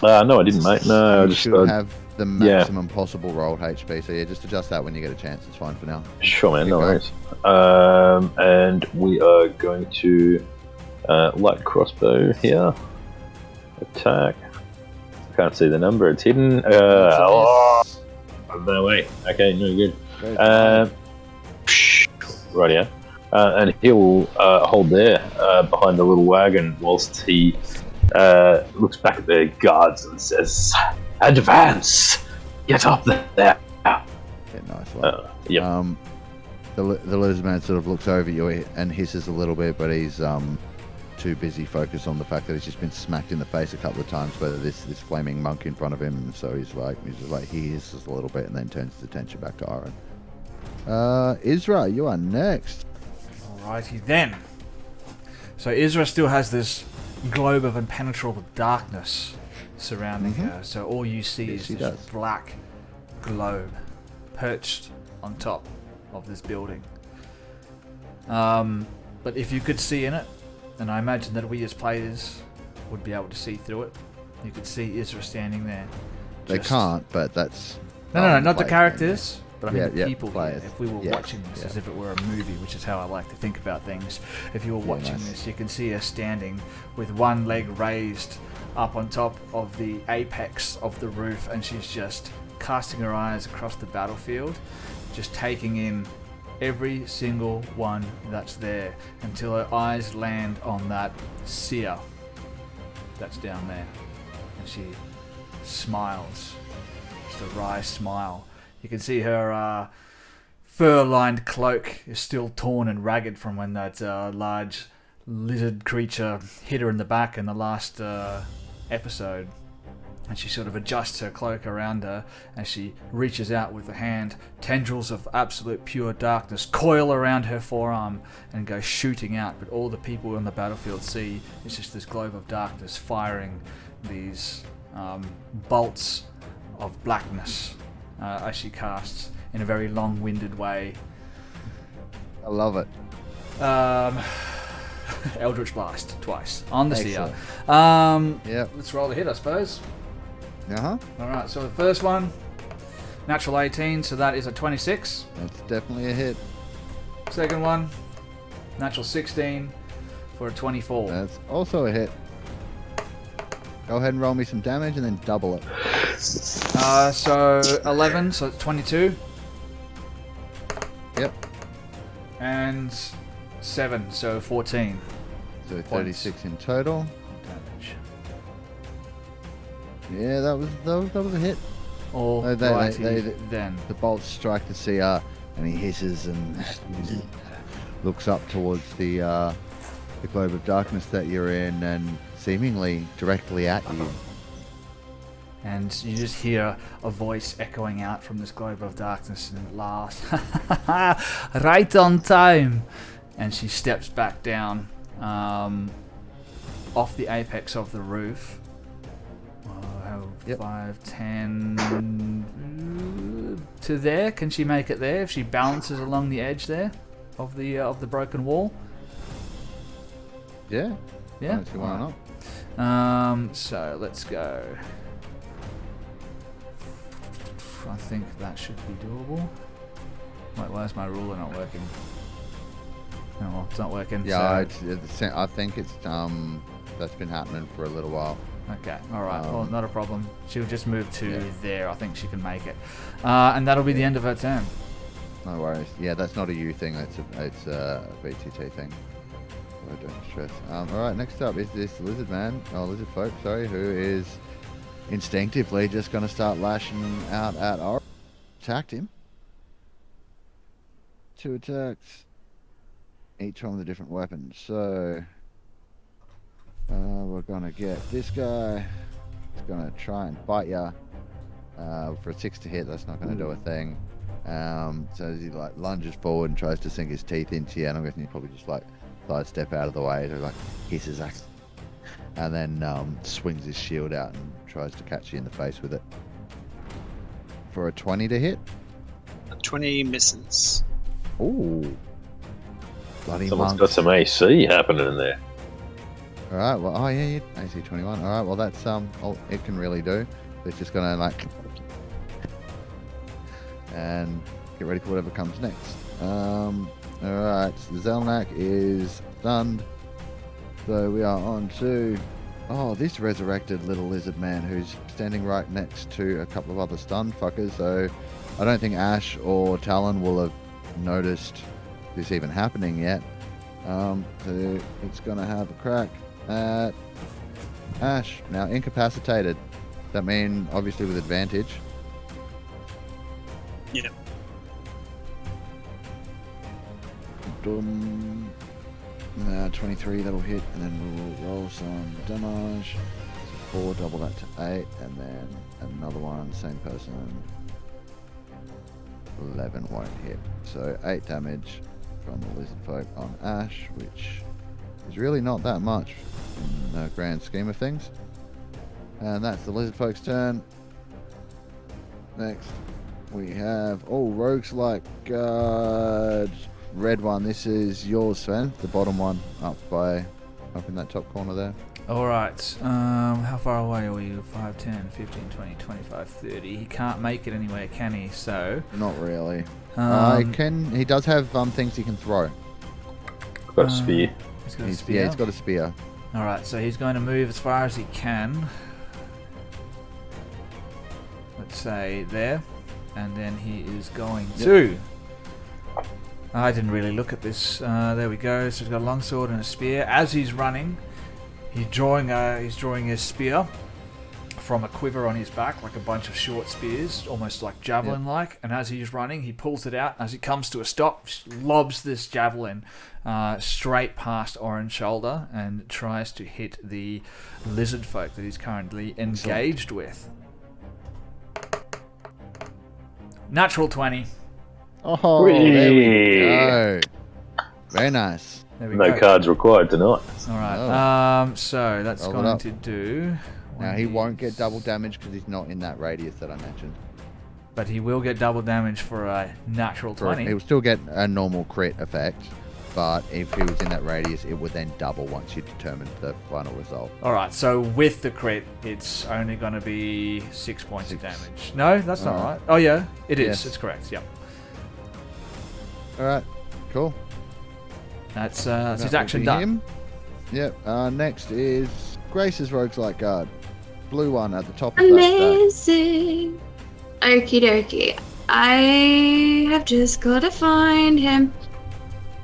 Speaker 3: no, I didn't, mate. No, I
Speaker 4: You
Speaker 3: just
Speaker 4: should have the maximum possible rolled HP. So yeah, just adjust that when you get a chance. It's fine for now.
Speaker 3: Sure, man.
Speaker 4: Keep
Speaker 3: No
Speaker 4: going.
Speaker 3: worries. And we are going to light crossbow here. Attack. Can't see the number. It's hidden. No way. Okay, no good. Right, and he'll hold there behind the little wagon whilst he looks back at the guards and says, "Advance! Get up there!"
Speaker 4: Yeah, nice one.
Speaker 3: Yep.
Speaker 4: The lizard man sort of looks over you and hisses a little bit, but he's too busy focused on the fact that he's just been smacked in the face a couple of times by this flaming monk in front of him. So he's like he hisses a little bit and then turns his attention back to Aaron. Isra, you are next.
Speaker 1: Alrighty then. So Isra still has this globe of impenetrable darkness surrounding her. So all you see is this black globe perched on top of this building. But if you could see in it, and I imagine that we as players would be able to see through it, you could see Isra standing there.
Speaker 4: They can't, but that's...
Speaker 1: No, not the characters. But I mean the people
Speaker 4: players.
Speaker 1: here. If we were watching this as if it were a movie, which is how I like to think about things, if you were watching this, you can see her standing with one leg raised up on top of the apex of the roof, and she's just casting her eyes across the battlefield, just taking in every single one that's there until her eyes land on that seer that's down there, and she smiles, just a wry smile. You can see her fur-lined cloak is still torn and ragged from when that large lizard creature hit her in the back in the last episode. And she sort of adjusts her cloak around her as she reaches out with her hand. Tendrils of absolute pure darkness coil around her forearm and go shooting out. But all the people on the battlefield see is just this globe of darkness firing these bolts of blackness as she casts in a very long-winded way.
Speaker 4: I love it.
Speaker 1: Eldritch Blast twice on the seer.
Speaker 4: Yep.
Speaker 1: Let's roll the hit, I suppose. Alright, so the first one, natural 18, so that is a 26.
Speaker 4: That's definitely a hit.
Speaker 1: Second one, natural 16 for a 24.
Speaker 4: That's also a hit. Go ahead and roll me some damage and then double it.
Speaker 1: So 11, so it's 22.
Speaker 4: Yep.
Speaker 1: And 7, so 14.
Speaker 4: So 36 in total.
Speaker 1: Damage.
Speaker 4: Yeah, that was a hit.
Speaker 1: All then.
Speaker 4: The bolts strike the seer, and he hisses and looks up towards the globe of darkness that you're in, and seemingly directly at you.
Speaker 1: And you just hear a voice echoing out from this globe of darkness, and it laughs. Right on time! And she steps back down off the apex of the roof. 5, 10 to there. Can she make it there if she balances along the edge there of the broken wall?
Speaker 4: Yeah.
Speaker 1: Yeah.
Speaker 4: I don't see why not.
Speaker 1: So let's go. I think that should be doable. Wait, why is my ruler not working? Oh well, it's not working.
Speaker 4: Yeah,
Speaker 1: so.
Speaker 4: I think it's that's been happening for a little while.
Speaker 1: Okay, alright, well, not a problem. She'll just move to there. I think she can make it. And that'll be the end of her turn.
Speaker 4: No worries. Yeah, that's not a you thing, it's a VTT thing. So don't stress. Alright, next up is this lizard folk, who is instinctively just going to start lashing out at our... Attacked him. 2 attacks. Each one with a different weapon, so... We're gonna get this guy. He's gonna try and bite ya. For a 6 to hit, that's not gonna do a thing. So as he like lunges forward and tries to sink his teeth into you, and I'm guessing he probably just like sidestep out of the way, so like hisses axe, and then swings his shield out and tries to catch you in the face with it. For a 20 to hit.
Speaker 2: 20 misses.
Speaker 4: Ooh. Bloody
Speaker 3: Someone's
Speaker 4: monk.
Speaker 3: got some AC happening in there.
Speaker 4: All right. Well, oh yeah, AC 21. All right. Well, that's all it can really do. It's just gonna like and get ready for whatever comes next. All right. Zelnak is stunned. So we are on to this resurrected little lizard man who's standing right next to a couple of other stunned fuckers. So I don't think Ash or Talon will have noticed this even happening yet. So it's gonna have a crack at Ash. Now incapacitated. That mean obviously with advantage.
Speaker 2: Yep.
Speaker 4: Dum. 23, that'll hit, and then we'll roll some damage. So 4, double that to 8, and then another one, same person. 11 won't hit. So 8 damage from the lizard folk on Ash, which is really not that much in the grand scheme of things. And that's the lizard folk's turn. Next, we have Rogues-Light Guard. Red one. This is yours, Sven. The bottom one, up in that top corner there.
Speaker 1: Alright, how far away are you? 5, 10, 15, 20, 25, 30. He can't make it anywhere, can he? So...
Speaker 4: Not really.
Speaker 1: Um,
Speaker 4: He does have things he can throw.
Speaker 3: Got a spear.
Speaker 1: He's got a spear.
Speaker 4: Yeah, he's got a spear.
Speaker 1: Alright, so he's going to move as far as he can. Let's say there. And then he is going to... I didn't really look at this. There we go. So he's got a longsword and a spear. As he's running, he's drawing his spear from a quiver on his back, like a bunch of short spears, almost like javelin-like. And as he's running, he pulls it out. As he comes to a stop, lobs this javelin straight past Orange Shoulder and tries to hit the lizard folk that he's currently engaged with. Natural 20.
Speaker 4: Oh, there we go. Very nice.
Speaker 1: There we
Speaker 3: No
Speaker 1: go.
Speaker 3: cards required tonight.
Speaker 1: Alright, so that's
Speaker 4: Roll it
Speaker 1: going
Speaker 4: up.
Speaker 1: to do...
Speaker 4: Now he won't get double damage because he's not in that radius that I mentioned.
Speaker 1: But he will get double damage for a natural 20.
Speaker 4: He'll still get a normal crit effect, but if he was in that radius, it would then double once you determined the final result.
Speaker 1: Alright, so with the crit, it's only going to be 6 points of damage. No, that's not right. Oh yeah, it is.
Speaker 4: Yes.
Speaker 1: It's correct, yep.
Speaker 4: Alright, cool.
Speaker 1: That's his
Speaker 4: That will
Speaker 1: action
Speaker 4: be
Speaker 1: done.
Speaker 4: him. Yep, next is Grace's Rogues-Light Guard. Blue one at the top of that
Speaker 5: Amazing. Okie dokie. I have just gotta find him.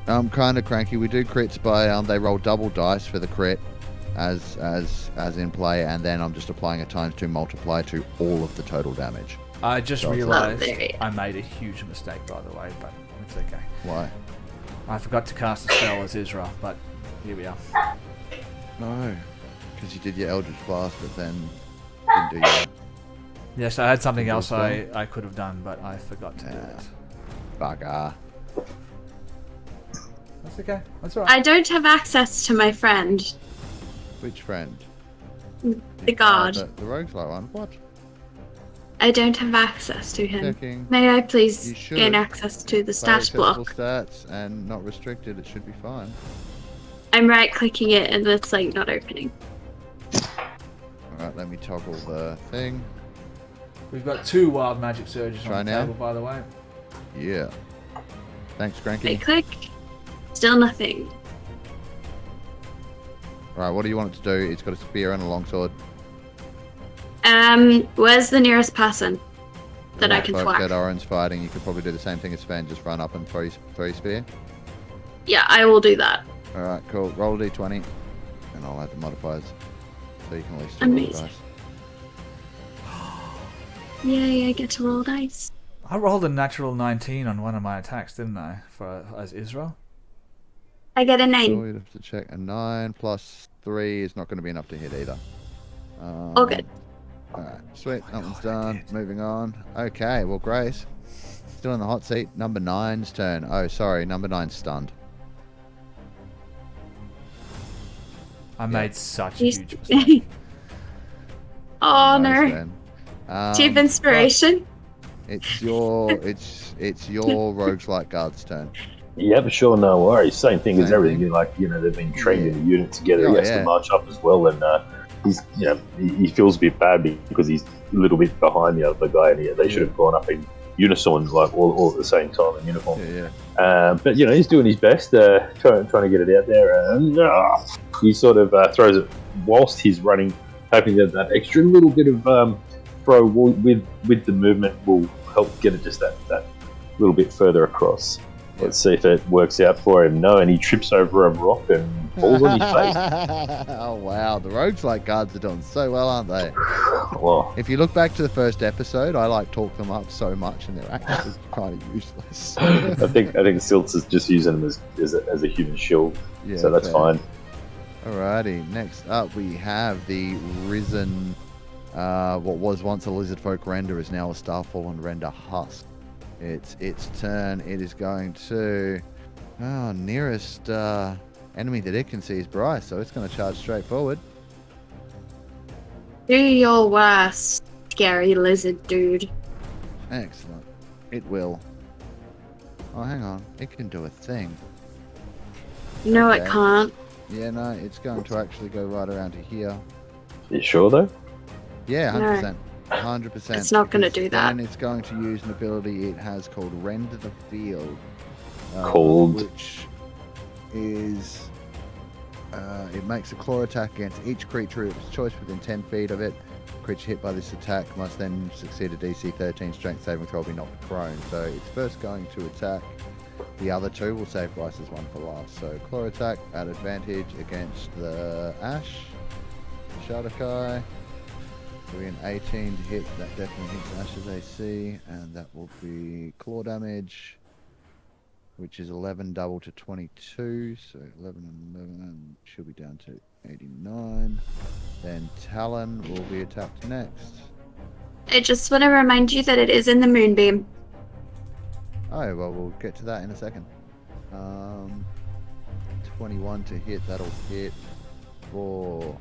Speaker 4: I'm kind of cranky. We do crits by they roll double dice for the crit as in play, and then I'm just applying a ×2 multiply to all of the total damage.
Speaker 1: I just
Speaker 4: Oh,
Speaker 1: realised
Speaker 5: there you go.
Speaker 1: I made a huge mistake, by the way, but it's okay.
Speaker 4: Why?
Speaker 1: I forgot to cast a spell as Isra, but here we are.
Speaker 4: No, because you did your Eldritch Blast, but then didn't do your
Speaker 1: Yes, I had something
Speaker 4: Good
Speaker 1: else
Speaker 4: spell.
Speaker 1: I could have done, but I forgot to do it.
Speaker 4: bugger.
Speaker 1: That's okay. That's alright.
Speaker 5: I don't have access to my friend,
Speaker 4: Which friend?
Speaker 5: the guard.
Speaker 4: The Rogues-Light one. What?
Speaker 5: I don't have access to him.
Speaker 4: Checking.
Speaker 5: May I please
Speaker 4: You should.
Speaker 5: gain access to the
Speaker 4: Play
Speaker 5: stat
Speaker 4: accessible
Speaker 5: block?
Speaker 4: stats and not restricted. It should be fine.
Speaker 5: I'm right clicking it and it's like not opening.
Speaker 4: Alright, let me toggle the thing.
Speaker 1: We've got 2 wild magic surges
Speaker 4: Try
Speaker 1: on the
Speaker 4: now.
Speaker 1: table, by the way.
Speaker 4: Yeah. Thanks, Cranky.
Speaker 5: Right click. Still nothing.
Speaker 4: Alright, what do you want it to do? It's got a spear and a longsword.
Speaker 5: Where's the nearest person that I
Speaker 4: Right,
Speaker 5: can
Speaker 4: folks,
Speaker 5: thwack?
Speaker 4: that Oren's fighting. You could probably do the same thing as Sven. Just run up and throw your spear.
Speaker 5: Yeah, I will do that.
Speaker 4: Alright, cool. Roll a d20. And I'll add the modifiers. So you can at least roll the
Speaker 5: Amazing.
Speaker 4: dice.
Speaker 5: Yay, I get to roll dice.
Speaker 1: I rolled a natural 19 on one of my attacks, didn't I? As Israel?
Speaker 5: I get a 9.
Speaker 4: So you'd have to check a 9 plus 3 is not going to be enough to hit either.
Speaker 5: All good.
Speaker 4: Alright, sweet. That one's done. Moving on. Okay, well, Grace, still in the hot seat. Number 9's turn. Oh, sorry, number 9's stunned.
Speaker 1: I made such a
Speaker 5: He's-
Speaker 1: huge mistake.
Speaker 5: Oh
Speaker 4: Nice
Speaker 5: no.
Speaker 4: then.
Speaker 5: Chief inspiration.
Speaker 4: It's your Rogues-Light Guard's turn.
Speaker 3: Yeah, but sure, no worries. Same thing as
Speaker 4: Same
Speaker 3: everything.
Speaker 4: thing.
Speaker 3: Like, they've been trained
Speaker 4: Yeah.
Speaker 3: in a unit together.
Speaker 4: Oh,
Speaker 3: He has
Speaker 4: yeah.
Speaker 3: to march up as well, and he's, he feels a bit bad because he's a little bit behind the other guy, and they should have gone up in unison, like all at the same time in uniform.
Speaker 4: Yeah.
Speaker 3: But he's doing his best, trying to get it out there, and he sort of throws it whilst he's running, hoping that extra little bit of throw with the movement will help get it just that little bit further across. Let's see if it works out for him. No, and he trips over a rock and falls on his face.
Speaker 4: Oh wow, the Rogues-Light Guards are doing so well, aren't they?
Speaker 3: Well,
Speaker 4: If you look back to the first episode, I talk them up so much, and they're actually kind of useless.
Speaker 3: I think Silts is just using him as a human shield,
Speaker 4: Yeah,
Speaker 3: so that's
Speaker 4: fair.
Speaker 3: fine.
Speaker 4: Alrighty, next up we have the Risen, what was once a Lizard Folk Render is now a Starfallen Render Husk. It's its turn. It is going to, nearest enemy that it can see is Bryce, so it's going to charge straight forward.
Speaker 5: Do your worst, scary lizard dude.
Speaker 4: Excellent. It will. Oh, hang on. It can do a thing.
Speaker 5: No,
Speaker 4: Okay.
Speaker 5: it can't.
Speaker 4: Yeah, no, it's going to actually go right around to here.
Speaker 3: You sure though?
Speaker 4: Yeah,
Speaker 5: No.
Speaker 4: 100%. 100%.
Speaker 5: It's not gonna
Speaker 4: because
Speaker 5: do that.
Speaker 4: Then it's going to use an ability it has called Rend the Field.
Speaker 3: Called?
Speaker 4: Which is... it makes a claw attack against each creature of its choice within 10 feet of it. Creature hit by this attack must then succeed a DC 13 strength saving throw or be knocked prone. So it's first going to attack. The other two will save Bryce's one for last. So claw attack at advantage against the Ash. Shardakai. So we an 18 to hit. That definitely hits Ash's AC. And that will be claw damage, which is 11 double to 22. So 11 and 11 should be down to 89. Then Talon will be attacked next.
Speaker 5: I just want to remind you that it is in the moonbeam.
Speaker 4: Oh, well, we'll get to that in a second. 21 to hit, that'll hit for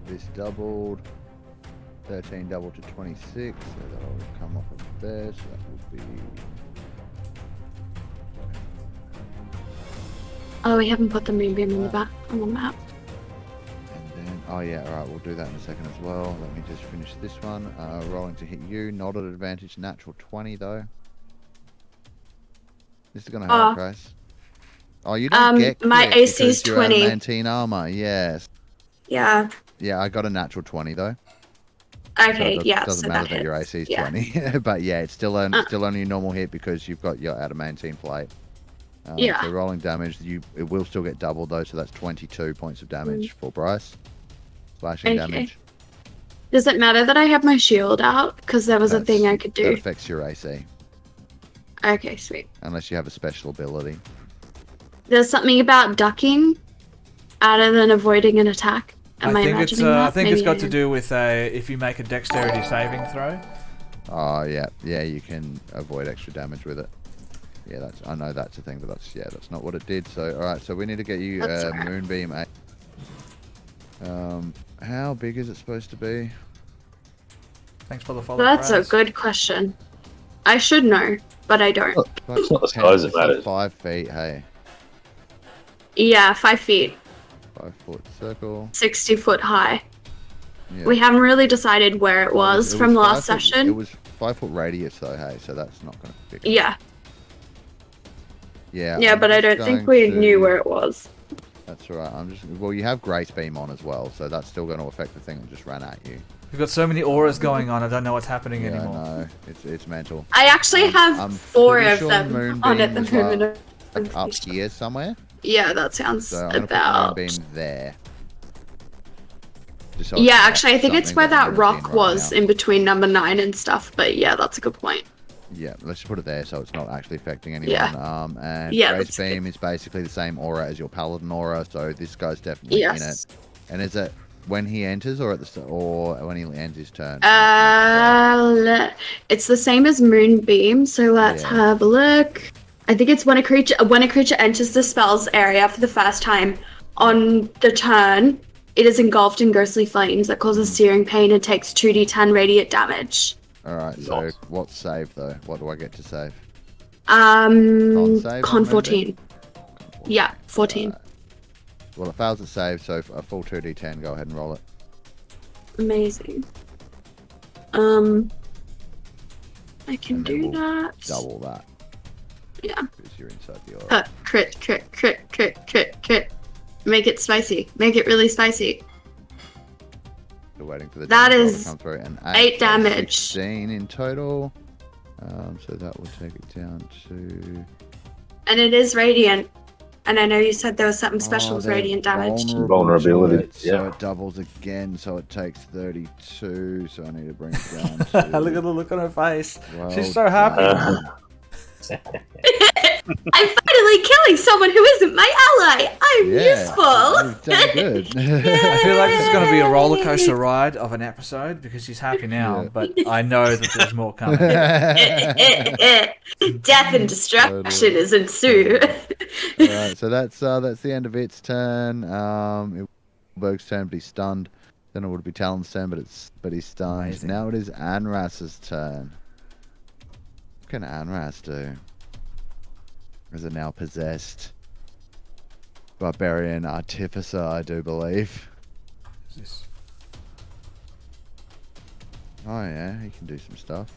Speaker 4: this doubled. 13 double to 26, so that'll come off of there, so that will be...
Speaker 5: Oh, we haven't put the moonbeam on the map.
Speaker 4: And then, oh yeah, alright, we'll do that in a second as well. Let me just finish this one. Rolling to hit you, not at advantage, natural 20 though. This is gonna hurt, Grace. Oh, you don't get crit
Speaker 5: my AC is
Speaker 4: because you're
Speaker 5: 20.
Speaker 4: adamantine armor, yes.
Speaker 5: Yeah.
Speaker 4: Yeah, I got a natural 20 though.
Speaker 5: Okay,
Speaker 4: so it
Speaker 5: yeah.
Speaker 4: doesn't
Speaker 5: so
Speaker 4: matter
Speaker 5: that
Speaker 4: that your
Speaker 5: hits.
Speaker 4: AC is
Speaker 5: Yeah.
Speaker 4: 20, but yeah, it's still only a normal hit because you've got your adamantine plate.
Speaker 5: Yeah.
Speaker 4: So rolling damage, it will still get doubled though, so that's 22 points of damage for Bryce. Slashing
Speaker 5: Okay.
Speaker 4: damage.
Speaker 5: Does it matter that I have my shield out? Because there was a thing I could
Speaker 4: That
Speaker 5: do.
Speaker 4: affects your AC,
Speaker 5: Okay, sweet.
Speaker 4: unless you have a special ability.
Speaker 5: There's something about ducking other than avoiding an attack. Am I
Speaker 1: I think
Speaker 5: imagining
Speaker 1: it's
Speaker 5: that?
Speaker 1: I think it's
Speaker 5: Maybe
Speaker 1: got
Speaker 5: I
Speaker 1: to
Speaker 5: am.
Speaker 1: do with if you make a dexterity saving throw.
Speaker 4: Oh yeah, you can avoid extra damage with it. Yeah, I know that's a thing, but that's not what it did. So all right, so we need to get you
Speaker 5: That's alright.
Speaker 4: Moonbeam 8. How big is it supposed to be?
Speaker 1: Thanks for the follow.
Speaker 5: That's a
Speaker 1: Bryce.
Speaker 5: good question. I should know, but I don't.
Speaker 3: It's not the size that matters.
Speaker 4: 5 feet. Hey,
Speaker 5: Yeah, 5 feet,
Speaker 4: 5 foot circle.
Speaker 5: 60 foot high.
Speaker 4: Yeah.
Speaker 5: We haven't really decided where it was from
Speaker 4: was
Speaker 5: last
Speaker 4: 5 foot-
Speaker 5: session.
Speaker 4: It was 5 foot radius though. Hey, so that's not going to be.
Speaker 5: Yeah,
Speaker 4: Yeah.
Speaker 5: yeah,
Speaker 4: I'm
Speaker 5: but I
Speaker 4: just
Speaker 5: don't think
Speaker 4: going
Speaker 5: we knew
Speaker 4: to-
Speaker 5: where it was.
Speaker 4: That's all right. Well, you have Grace Beam on as well, so that's still going to affect the thing that just ran at you.
Speaker 1: We've got so many auras going on. I don't know what's happening
Speaker 4: Yeah,
Speaker 1: anymore.
Speaker 4: no, it's mental.
Speaker 5: I actually have
Speaker 4: I'm
Speaker 5: 4
Speaker 4: pretty
Speaker 5: of
Speaker 4: sure
Speaker 5: them on at the
Speaker 4: Moonbeam was
Speaker 5: moment.
Speaker 4: Like up here somewhere.
Speaker 5: Yeah, that sounds
Speaker 4: So I'm going to
Speaker 5: about.
Speaker 4: put Moonbeam there. Just so it's
Speaker 5: Yeah,
Speaker 4: not
Speaker 5: actually, I think it's
Speaker 4: something
Speaker 5: where
Speaker 4: that
Speaker 5: that
Speaker 4: I'm
Speaker 5: rock
Speaker 4: seeing right
Speaker 5: was
Speaker 4: now.
Speaker 5: in between number 9 and stuff. But yeah, that's a good point.
Speaker 4: Yeah, let's just put it there so it's not actually affecting anyone.
Speaker 5: Yeah.
Speaker 4: And
Speaker 5: Yeah,
Speaker 4: Grace
Speaker 5: that's good.
Speaker 4: Beam is basically the same aura as your Paladin aura, so this guy's definitely in it.
Speaker 5: Yes.
Speaker 4: And is it when he enters or at the start, or when he ends his turn?
Speaker 5: It's the same as Moonbeam, so let's
Speaker 4: Yeah.
Speaker 5: have a look. I think it's when a creature enters the spell's area for the first time on the turn, it is engulfed in ghostly flames that causes searing pain and takes 2d10 radiant damage.
Speaker 4: Alright, so what's save though? What do I get to save? Save
Speaker 5: Con
Speaker 4: on
Speaker 5: 14. Yeah, 14.
Speaker 4: Alright. Well, it fails to save, so a full 2d10, go ahead and roll it.
Speaker 5: Amazing. I can
Speaker 4: And then
Speaker 5: do
Speaker 4: we'll
Speaker 5: that.
Speaker 4: Double that,
Speaker 5: Yeah.
Speaker 4: because you're inside the aura.
Speaker 5: Crit. Make it spicy. Make it really spicy.
Speaker 4: We're waiting for the
Speaker 5: That
Speaker 4: damage roll
Speaker 5: is
Speaker 4: to come through. And
Speaker 5: 8
Speaker 4: so
Speaker 5: damage.
Speaker 4: 16 in total. So that will take it down to...
Speaker 5: And it is radiant. And I know you said there was something special with
Speaker 4: they're
Speaker 5: radiant damage.
Speaker 3: Vulnerability,
Speaker 4: to it, So
Speaker 3: yeah.
Speaker 4: it doubles again, so it takes 32, so I need to bring it down to...
Speaker 1: Look at the look on her face.
Speaker 4: well
Speaker 1: She's so happy.
Speaker 4: done.
Speaker 5: I'm finally killing someone who isn't my ally. I'm
Speaker 4: Yeah,
Speaker 5: useful.
Speaker 4: you've done good.
Speaker 1: I feel like this is going to be a roller coaster ride of an episode because she's happy now,
Speaker 4: Yeah.
Speaker 1: but I know that there's more coming.
Speaker 5: Death and destruction is ensue.
Speaker 4: Alright, so that's the end of its turn. It was Berg's turn, but he's stunned. Then it would be Talon's turn, but he's stunned.
Speaker 1: Amazing.
Speaker 4: Now it is Anras's turn. What can Anras do? Is it now possessed? Barbarian Artificer, I do believe.
Speaker 1: Is this-
Speaker 4: Oh yeah, he can do some stuff.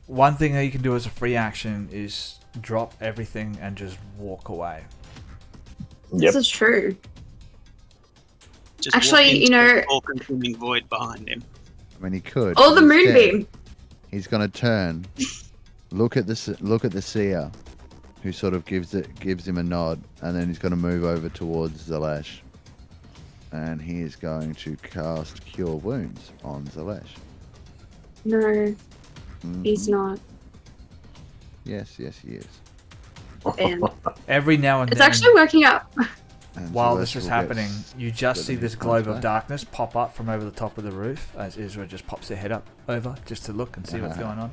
Speaker 1: One thing that you can do as a free action is drop everything and just walk away.
Speaker 3: Yep.
Speaker 5: This is true.
Speaker 2: Just
Speaker 5: Actually,
Speaker 2: walk into
Speaker 5: you know-
Speaker 2: the all-consuming void behind him.
Speaker 4: I mean, he could.
Speaker 5: Oh, the
Speaker 4: but instead,
Speaker 5: moonbeam.
Speaker 4: He's gonna turn. Look at the seer, who sort of gives him a nod, and then he's gonna move over towards Zalesh, and he is going to cast Cure Wounds on Zalesh.
Speaker 5: No,
Speaker 4: Mhm.
Speaker 5: he's not.
Speaker 4: Yes, he is.
Speaker 5: And
Speaker 1: Every now and
Speaker 5: it's
Speaker 1: then,
Speaker 5: actually working out.
Speaker 4: And
Speaker 1: while
Speaker 4: Zalesh
Speaker 1: this is
Speaker 4: will
Speaker 1: happening,
Speaker 4: get
Speaker 1: you just see
Speaker 4: split
Speaker 1: this
Speaker 4: into
Speaker 1: globe
Speaker 4: points
Speaker 1: of
Speaker 4: back.
Speaker 1: darkness pop up from over the top of the roof as Isra just pops her head up over just to look and see what's going on.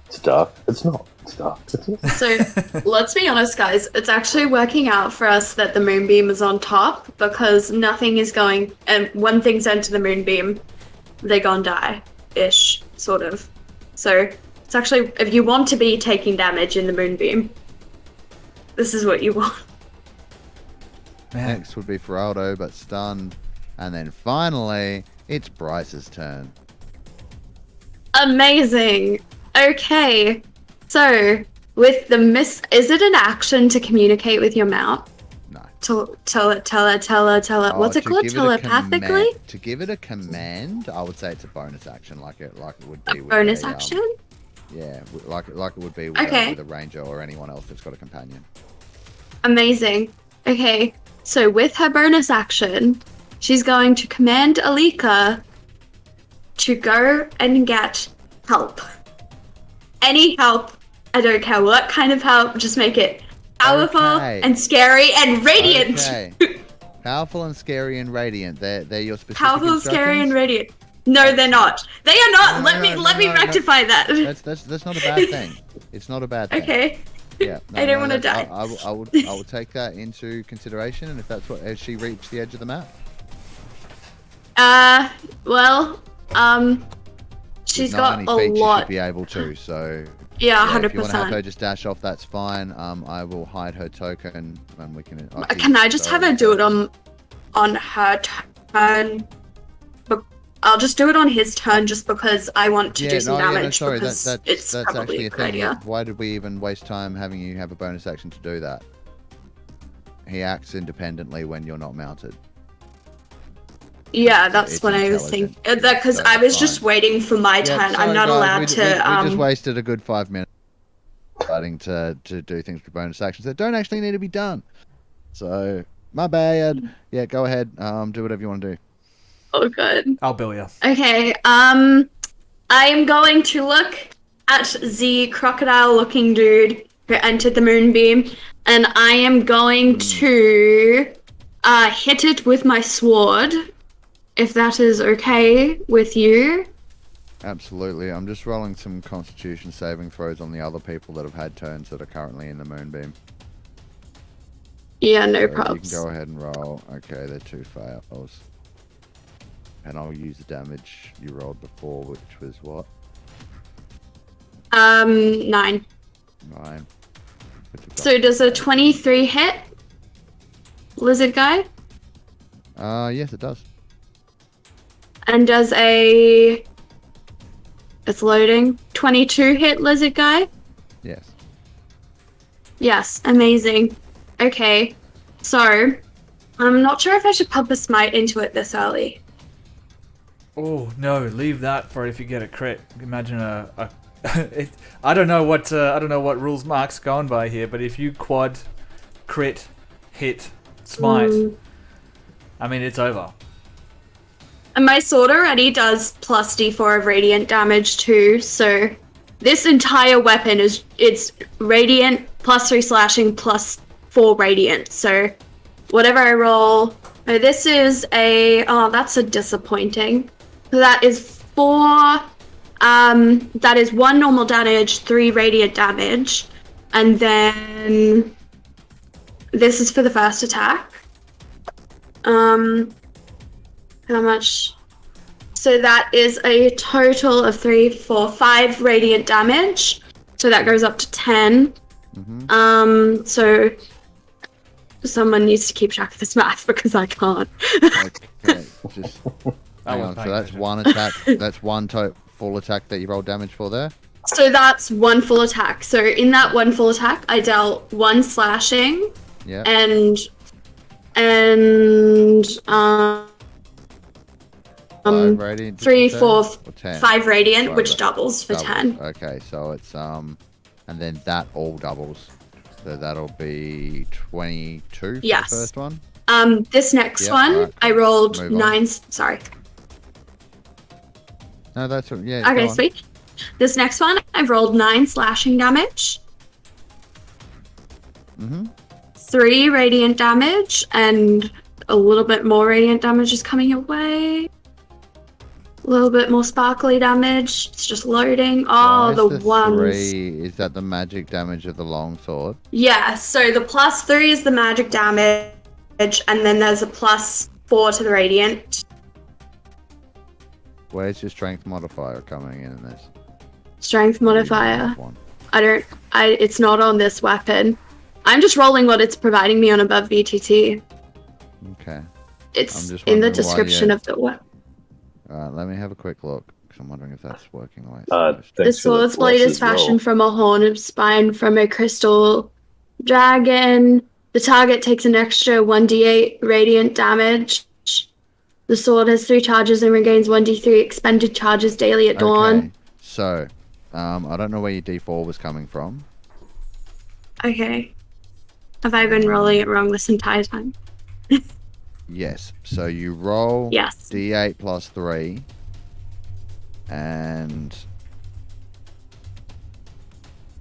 Speaker 3: It's dark. It's not. It's dark. It's not.
Speaker 5: So let's be honest, guys. It's actually working out for us that the moonbeam is on top because nothing is going. And when things enter the moonbeam, they're gonna die, ish, sort of. So it's actually, if you want to be taking damage in the moonbeam, this is what you want.
Speaker 1: Man,
Speaker 4: Next would be Feraldo, but stunned, and then finally it's Bryce's turn.
Speaker 5: Amazing. Okay, so with the is it an action to communicate with your mount?
Speaker 4: No.
Speaker 5: Tell it. What's it
Speaker 4: to
Speaker 5: called?
Speaker 4: give it a
Speaker 5: Telepathically?
Speaker 4: to give it a command, I would say it's a bonus action, like it would be.
Speaker 5: A
Speaker 4: with
Speaker 5: bonus
Speaker 4: a,
Speaker 5: action?
Speaker 4: Yeah, like it would be with,
Speaker 5: Okay.
Speaker 4: with a ranger or anyone else that's got a companion.
Speaker 5: Amazing. Okay, so with her bonus action, she's going to command Alika to go and get help. Any help. I don't care what kind of help, just make it powerful
Speaker 4: Okay.
Speaker 5: and scary and radiant.
Speaker 4: Okay. Powerful and scary and radiant. They're your specific
Speaker 5: Powerful, scary, and
Speaker 4: instructions?
Speaker 5: radiant. No, they're not. They are not.
Speaker 4: No,
Speaker 5: let me
Speaker 4: no,
Speaker 5: let me
Speaker 4: no.
Speaker 5: rectify that.
Speaker 4: That's not a bad thing. It's not a bad thing.
Speaker 5: Okay.
Speaker 4: Yeah.
Speaker 5: I don't wanna
Speaker 4: that's-
Speaker 5: die.
Speaker 4: I will take that into consideration, and if that's what has she reached the edge of the map?
Speaker 5: Well, she's
Speaker 4: With not
Speaker 5: got
Speaker 4: any
Speaker 5: a
Speaker 4: feet, She
Speaker 5: lot.
Speaker 4: should be able to. So
Speaker 5: Yeah,
Speaker 4: if you want to have her
Speaker 5: 100%.
Speaker 4: just dash off, that's fine. I will hide her token, and we can.
Speaker 5: Can I just have her do it on her turn? I'll just do it on his turn, just because I want to do some damage.
Speaker 4: sorry,
Speaker 5: because it's
Speaker 4: that's
Speaker 5: probably
Speaker 4: actually
Speaker 5: a
Speaker 4: a
Speaker 5: good
Speaker 4: thing.
Speaker 5: idea.
Speaker 4: Why did we even waste time having you have a bonus action to do that? He acts independently when you're not mounted.
Speaker 5: Yeah, that's
Speaker 4: it's
Speaker 5: what I was thinking.
Speaker 4: intelligent.
Speaker 5: That because
Speaker 4: So
Speaker 5: I was
Speaker 4: it's
Speaker 5: just
Speaker 4: fine.
Speaker 5: waiting for my turn.
Speaker 4: Yeah,
Speaker 5: I'm
Speaker 4: sorry,
Speaker 5: not
Speaker 4: guys,
Speaker 5: allowed
Speaker 4: we
Speaker 5: to.
Speaker 4: We just wasted a good 5 minutes starting to do things with bonus actions that don't actually need to be done. So my bad. Yeah, go ahead. Do whatever you want to do.
Speaker 5: Oh, good.
Speaker 1: I'll bill you.
Speaker 5: Okay. I am going to look at the crocodile-looking dude who entered the moonbeam, and I am going to hit it with my sword, if that is okay with you.
Speaker 4: Absolutely. I'm just rolling some Constitution saving throws on the other people that have had turns that are currently in the moonbeam.
Speaker 5: Yeah, no
Speaker 4: So
Speaker 5: problems.
Speaker 4: You can go ahead and roll. Okay, they're 2 fails. And I'll use the damage you rolled before, which was what?
Speaker 5: 9.
Speaker 4: 9.
Speaker 5: So does a 23 hit, lizard guy?
Speaker 4: Yes, it does.
Speaker 5: And does a... It's loading. 22 hit, lizard guy?
Speaker 4: Yes.
Speaker 5: Yes, amazing. Okay, so I'm not sure if I should pump a smite into it this early.
Speaker 1: Oh no, leave that for if you get a crit. Imagine I don't know what rules Mark's going by here, but if you quad, crit, hit, smite, I mean it's over.
Speaker 5: And my sword already does plus d4 of radiant damage too, so this entire weapon it's radiant plus 3 slashing plus 4 radiant. So whatever I roll, this is that's a disappointing. So that is 4. That is 1 normal damage, 3 radiant damage, and then this is for the first attack. How much? So that is a total of 3, 4, 5 radiant damage. So that goes up to 10. So someone needs to keep track of this math because I can't.
Speaker 4: Okay, just hang on. So that's one attack. That's one full attack that you roll damage for there.
Speaker 5: So that's 1 full attack. So in that 1 full attack, I dealt 1 slashing.
Speaker 4: Yeah.
Speaker 5: And
Speaker 4: 5 radiant.
Speaker 5: 3, 4,
Speaker 4: 10?
Speaker 5: 5 radiant,
Speaker 4: 5
Speaker 5: which doubles for 10.
Speaker 4: Okay, so it's and then that all doubles. So that'll be 22 for
Speaker 5: Yes.
Speaker 4: the first one.
Speaker 5: This next one,
Speaker 4: right,
Speaker 5: I rolled
Speaker 4: move on.
Speaker 5: 9. Sorry.
Speaker 4: No, that's yeah.
Speaker 5: Okay,
Speaker 4: go on.
Speaker 5: sweet. This next one, I've rolled 9 slashing damage. 3 radiant damage, and a little bit more radiant damage is coming your way. A little bit more sparkly damage. It's just loading.
Speaker 4: Why
Speaker 5: Oh,
Speaker 4: is
Speaker 5: the ones.
Speaker 4: 3, is that the magic damage of the longsword?
Speaker 5: Yeah, so the plus 3 is the magic damage, and then there's a plus 4 to the radiant.
Speaker 4: Where's your strength modifier coming in this?
Speaker 5: Strength modifier.
Speaker 4: One.
Speaker 5: It's not on this weapon. I'm just rolling what it's providing me on above VTT.
Speaker 4: Okay.
Speaker 5: It's
Speaker 4: just
Speaker 5: in the
Speaker 4: wondering why
Speaker 5: description of the weapon.
Speaker 4: Let me have a quick look, because I'm wondering if that's working the way it's supposed to.
Speaker 5: The
Speaker 3: Thanks for
Speaker 5: sword's blade
Speaker 3: plus
Speaker 5: is
Speaker 3: as well.
Speaker 5: fashioned from a horn of spine from a crystal dragon. The target takes an extra 1d8 radiant damage. The sword has 3 charges and regains 1d3 expended charges daily at dawn.
Speaker 4: Okay. So, I don't know where your D4 was coming from.
Speaker 5: Okay. Have I been rolling it wrong this entire time?
Speaker 4: Yes. So you roll
Speaker 5: Yes.
Speaker 4: D8 plus 3. And...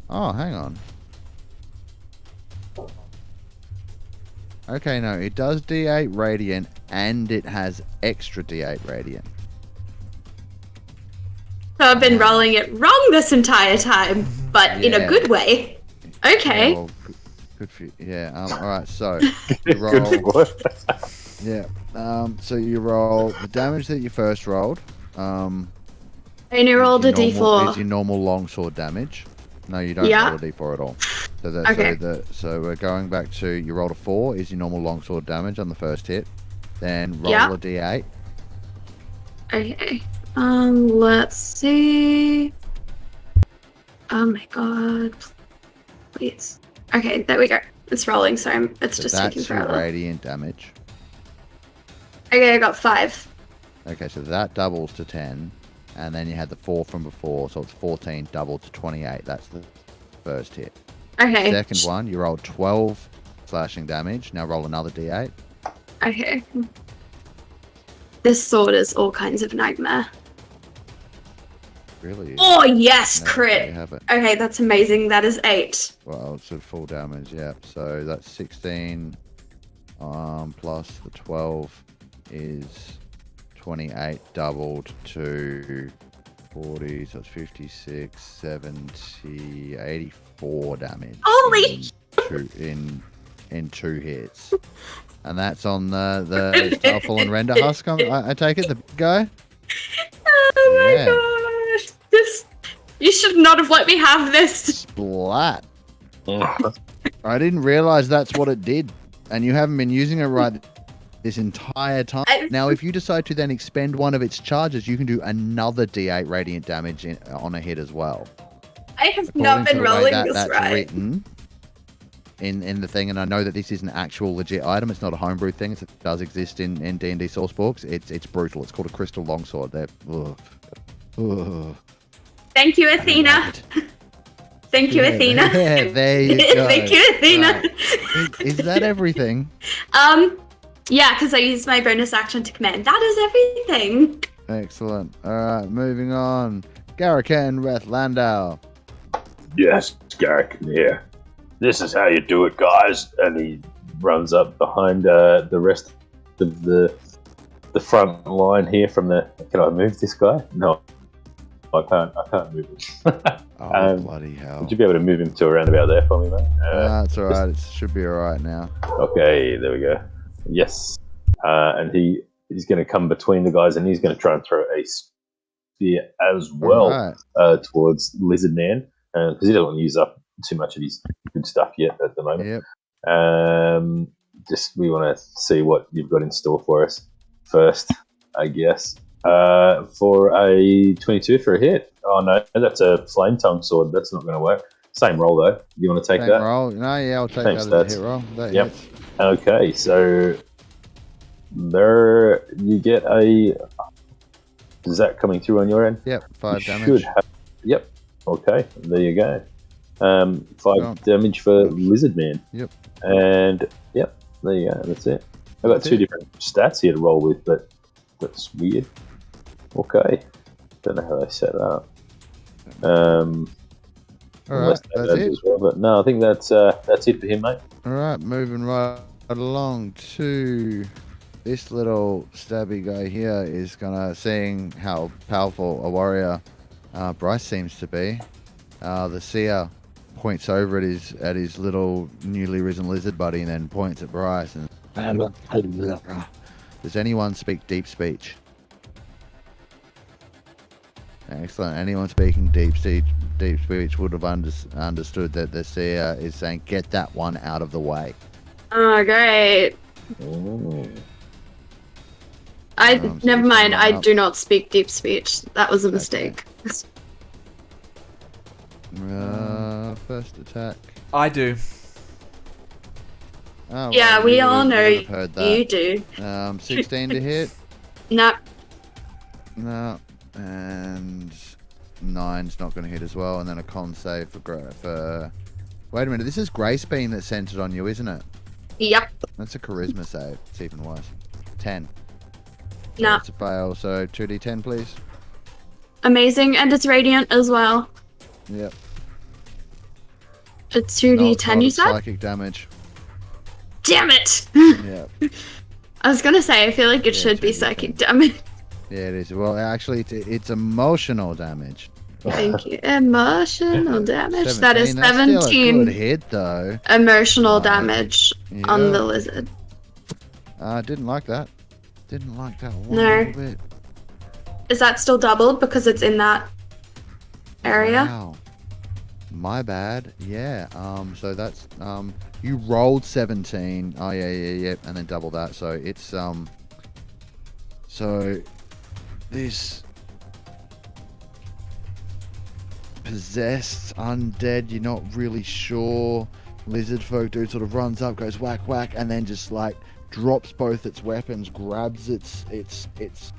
Speaker 4: Oh, hang on. Okay, no, it does D8 radiant, and it has extra D8 radiant.
Speaker 5: So I've been rolling it wrong this entire time, but in a
Speaker 4: Yeah.
Speaker 5: good way. Okay.
Speaker 4: Yeah, well, good for you. Yeah, alright, so you roll...
Speaker 3: Good boy.
Speaker 4: Yeah, so you roll the damage that you first rolled.
Speaker 5: I only rolled a
Speaker 4: Is
Speaker 5: d4.
Speaker 4: your normal longsword damage. No, you don't
Speaker 5: Yeah.
Speaker 4: roll a d4 at all. So,
Speaker 5: Okay.
Speaker 4: so we're going back to, you rolled a 4, is your normal longsword damage on the first hit. Then roll
Speaker 5: Yeah.
Speaker 4: a d8.
Speaker 5: Okay. Let's see. Oh my god. Please. Okay, there we go. It's rolling, so it's
Speaker 4: So
Speaker 5: just taking
Speaker 4: that's your
Speaker 5: forever.
Speaker 4: radiant damage.
Speaker 5: Okay, I got 5.
Speaker 4: Okay, so that doubles to 10. And then you had the 4 from before, so it's 14 doubled to 28. That's the first hit.
Speaker 5: Okay.
Speaker 4: Second one, you rolled 12 slashing damage. Now roll another d8.
Speaker 5: Okay. This sword is all kinds of nightmare.
Speaker 4: really is.
Speaker 5: Oh yes,
Speaker 4: There you
Speaker 5: crit.
Speaker 4: have it.
Speaker 5: Okay, that's amazing. That is 8.
Speaker 4: Well, it's a full damage, yeah. So that's 16 plus the 12 is 28 doubled to 40, so it's 56, 70, 84 damage.
Speaker 5: Holy
Speaker 4: in 2 hits. And that's on the Starfall and Render Husk, I take it, the big guy?
Speaker 5: Oh my
Speaker 4: Yeah.
Speaker 5: gosh. You should not have let me have this.
Speaker 4: Splat. I didn't realize that's what it did. And you haven't been using it right this entire time. Now, if you decide to then expend one of its charges, you can do another D8 radiant damage on a hit as well.
Speaker 5: I have
Speaker 4: According
Speaker 5: not
Speaker 4: to
Speaker 5: been
Speaker 4: the way
Speaker 5: rolling
Speaker 4: that
Speaker 5: this
Speaker 4: that's
Speaker 5: right.
Speaker 4: written in the thing, and I know that this is an actual legit item. It's not a homebrew thing. It does exist in D&D sourcebooks. It's brutal. It's called a crystal longsword.
Speaker 5: Thank you, Athena. Thank you, Athena.
Speaker 4: Yeah, there you go.
Speaker 5: Thank you, Athena.
Speaker 4: Right. Is that everything?
Speaker 5: Yeah, because I used my bonus action to command. That is everything.
Speaker 4: Excellent. All right, moving on. Garrican Reth Landau.
Speaker 3: Yes, Garrick here. This is how you do it, guys. And he runs up behind the rest of the front line here from the... Can I move this guy? No, I can't move him.
Speaker 4: Oh, bloody hell.
Speaker 3: Would you be able to move him to around about there for me, mate?
Speaker 4: That's all right. It should be all right now.
Speaker 3: Okay, there we go. Yes. And he's going to come between the guys, and he's going to try and throw a spear as well towards Lizard Man, because he doesn't want to use up too much of his good stuff yet at the moment.
Speaker 4: Yep.
Speaker 3: Just we want to see what you've got in store for us first, I guess. For a 22 for a hit. Oh no, that's a flame tongue sword. That's not going to work. Same roll though. You want to take that?
Speaker 4: Roll? No, yeah, I'll take
Speaker 3: Same
Speaker 4: that as
Speaker 3: stats.
Speaker 4: a hit roll. That
Speaker 3: Yep.
Speaker 4: hits.
Speaker 3: Okay, so there you get a. Is that coming through on your end?
Speaker 4: Yep, 5
Speaker 3: You
Speaker 4: damage.
Speaker 3: should have. Yep. Okay, there you go. 5 damage for Lizard Man.
Speaker 4: Yep.
Speaker 3: And yep, there you go. That's it. I've got 2 different stats here to roll with, but that's weird. Okay. Don't know how they set that up.
Speaker 4: All right, that's it.
Speaker 3: As well, but no, I think that's it for him, mate.
Speaker 4: All right, moving right along to this little stabby guy here is gonna, seeing how powerful a warrior Bryce seems to be. The seer points over at his little newly risen lizard buddy and then points at Bryce and. Does anyone speak deep speech? Excellent. Anyone speaking deep speech would have understood that the seer is saying, "Get that one out of the way."
Speaker 5: Oh, great.
Speaker 3: Oh.
Speaker 5: Never mind. I do not speak deep speech. That was a mistake.
Speaker 4: First attack.
Speaker 1: I do.
Speaker 4: Oh,
Speaker 5: Yeah,
Speaker 4: well,
Speaker 5: we
Speaker 4: you
Speaker 5: all
Speaker 4: would've-
Speaker 5: know
Speaker 4: would've heard that.
Speaker 5: you do.
Speaker 4: 16 to hit.
Speaker 5: Nah.
Speaker 4: No, and 9's not going to hit as well, and then a con save for. Wait a minute, this is Grace Beam that's centered on you, isn't it?
Speaker 5: Yep.
Speaker 4: That's a charisma save. It's even worse. 10. So
Speaker 5: Nah.
Speaker 4: it's a fail. So 2d10, please.
Speaker 5: Amazing, and it's radiant as well.
Speaker 4: Yep.
Speaker 5: It's 2d10, you said?
Speaker 4: Psychic damage.
Speaker 5: Damn it!
Speaker 4: Yep.
Speaker 5: I was gonna say, I feel like it
Speaker 4: Yeah,
Speaker 5: should be
Speaker 4: 2d10.
Speaker 5: psychic damage.
Speaker 4: Yeah, it is. Well, actually, it's emotional damage.
Speaker 5: Thank you. Emotional damage. That is
Speaker 4: 17. That's still a
Speaker 5: 17
Speaker 4: good hit, though.
Speaker 5: emotional damage on
Speaker 4: Yeah.
Speaker 5: the lizard.
Speaker 4: Didn't like that. Didn't like that one
Speaker 5: No.
Speaker 4: little bit.
Speaker 5: Is that still doubled because it's in that area?
Speaker 4: Wow. My bad. Yeah. So that's you rolled 17. Oh yeah, and then double that. So it's so this possessed undead, you're not really sure. Lizard folk dude sort of runs up, goes whack whack, and then just like drops both its weapons, grabs its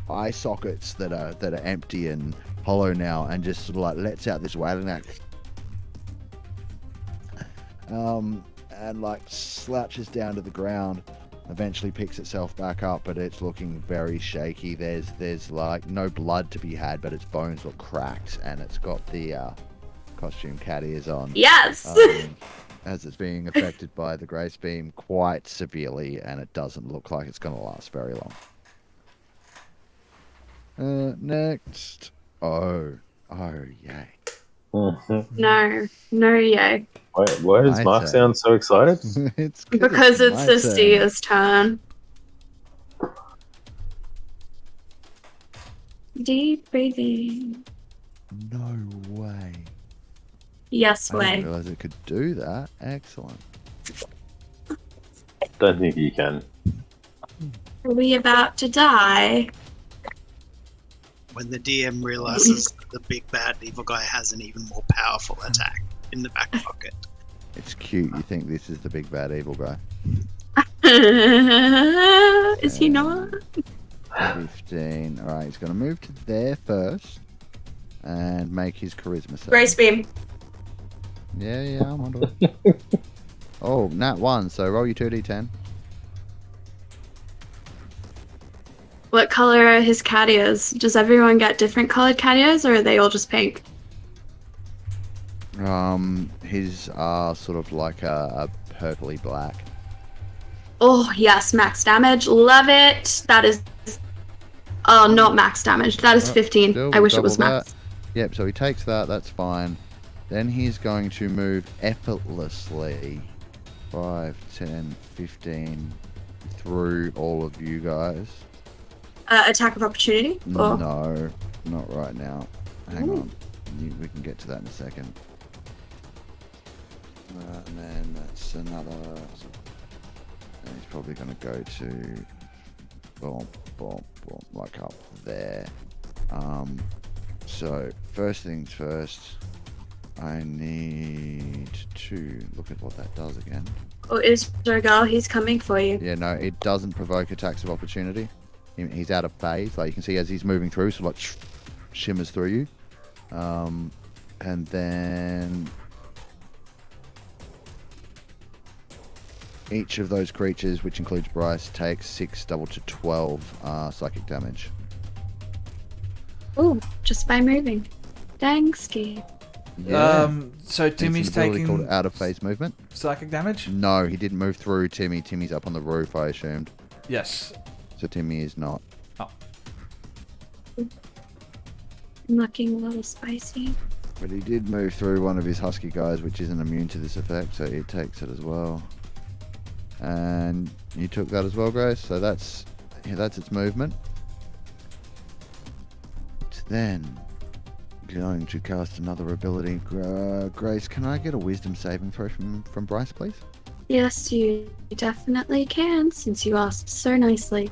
Speaker 4: eye sockets that are empty and hollow now, and just sort of like lets out this wailing act. And like slouches down to the ground, Eventually picks itself back up, but it's looking very shaky. There's like no blood to be had, but its bones look cracked, and it's got the costume cat ears on.
Speaker 5: Yes.
Speaker 4: As it's being affected by the grace beam quite severely, and it doesn't look like it's going to last very long. Next. Oh, yay.
Speaker 5: No, yay.
Speaker 3: Why does Mark sound so excited?
Speaker 5: Because it's the steer's turn. Deep breathing.
Speaker 4: No way.
Speaker 5: Yes,
Speaker 4: I
Speaker 5: way.
Speaker 4: didn't realize it could do that. Excellent.
Speaker 3: Don't think you can.
Speaker 5: Are we about to die?
Speaker 2: When the DM realizes the big bad evil guy has an even more powerful attack in the back pocket.
Speaker 4: It's cute. You think this is the big bad evil guy.
Speaker 5: Is he not?
Speaker 4: 15. Alright, he's going to move to there first and make his charisma save.
Speaker 5: Grace beam.
Speaker 4: Yeah, I'm onto it. Oh, nat 1, so roll your 2d10.
Speaker 5: What color are his cat ears? Does everyone get different colored cat ears, or are they all just pink?
Speaker 4: His are sort of like a purpley black.
Speaker 5: Oh, yes, max damage. Love it. That is... Oh, not max damage. That is 15.
Speaker 4: Still
Speaker 5: I wish it was
Speaker 4: double
Speaker 5: max.
Speaker 4: that. Yep, so he takes that, that's fine. Then he's going to move effortlessly 5, 10, 15 through all of you guys.
Speaker 5: Attack of opportunity? Or...
Speaker 4: No, not right now. Hang on. We can get to that in a second. And then that's another... And he's probably going to go to... Boom, boom, boom, like up there. So, first things first, I need to look at what that does again.
Speaker 5: Oh, is Rogal? He's coming for you.
Speaker 4: Yeah, no, it doesn't provoke attacks of opportunity. He's out of phase. Like you can see as he's moving through, so like shimmers through you. And then each of those creatures, which includes Bryce, takes 6 double to 12 psychic damage.
Speaker 5: Ooh, just by moving. Dang ski.
Speaker 4: Yeah.
Speaker 1: So Timmy's
Speaker 4: it's an ability
Speaker 1: taking
Speaker 4: called out of phase movement.
Speaker 1: psychic damage?
Speaker 4: No, he didn't move through Timmy. Timmy's up on the roof, I assumed.
Speaker 1: Yes.
Speaker 4: So Timmy is not.
Speaker 1: Oh.
Speaker 5: I'm looking a little spicy.
Speaker 4: But he did move through one of his husky guys, which isn't immune to this effect, so it takes it as well. And you took that as well, Grace. So that's its movement. It's then going to cast another ability. Grace, can I get a wisdom saving throw from Bryce, please?
Speaker 5: Yes, you definitely can, since you asked so nicely.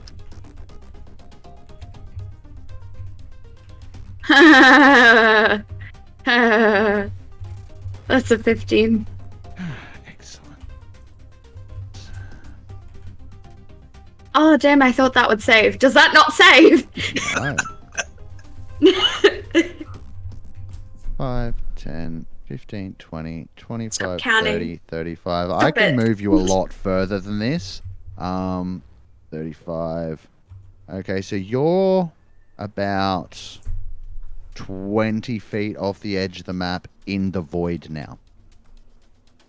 Speaker 5: That's a 15.
Speaker 4: Excellent.
Speaker 5: Oh, damn, I thought that would save. Does that not save?
Speaker 4: No. 5, 10, 15, 20, 25, 30, 35. I can move you a lot further than this. 35. Okay, so you're about 20 feet off the edge of the map in the void now.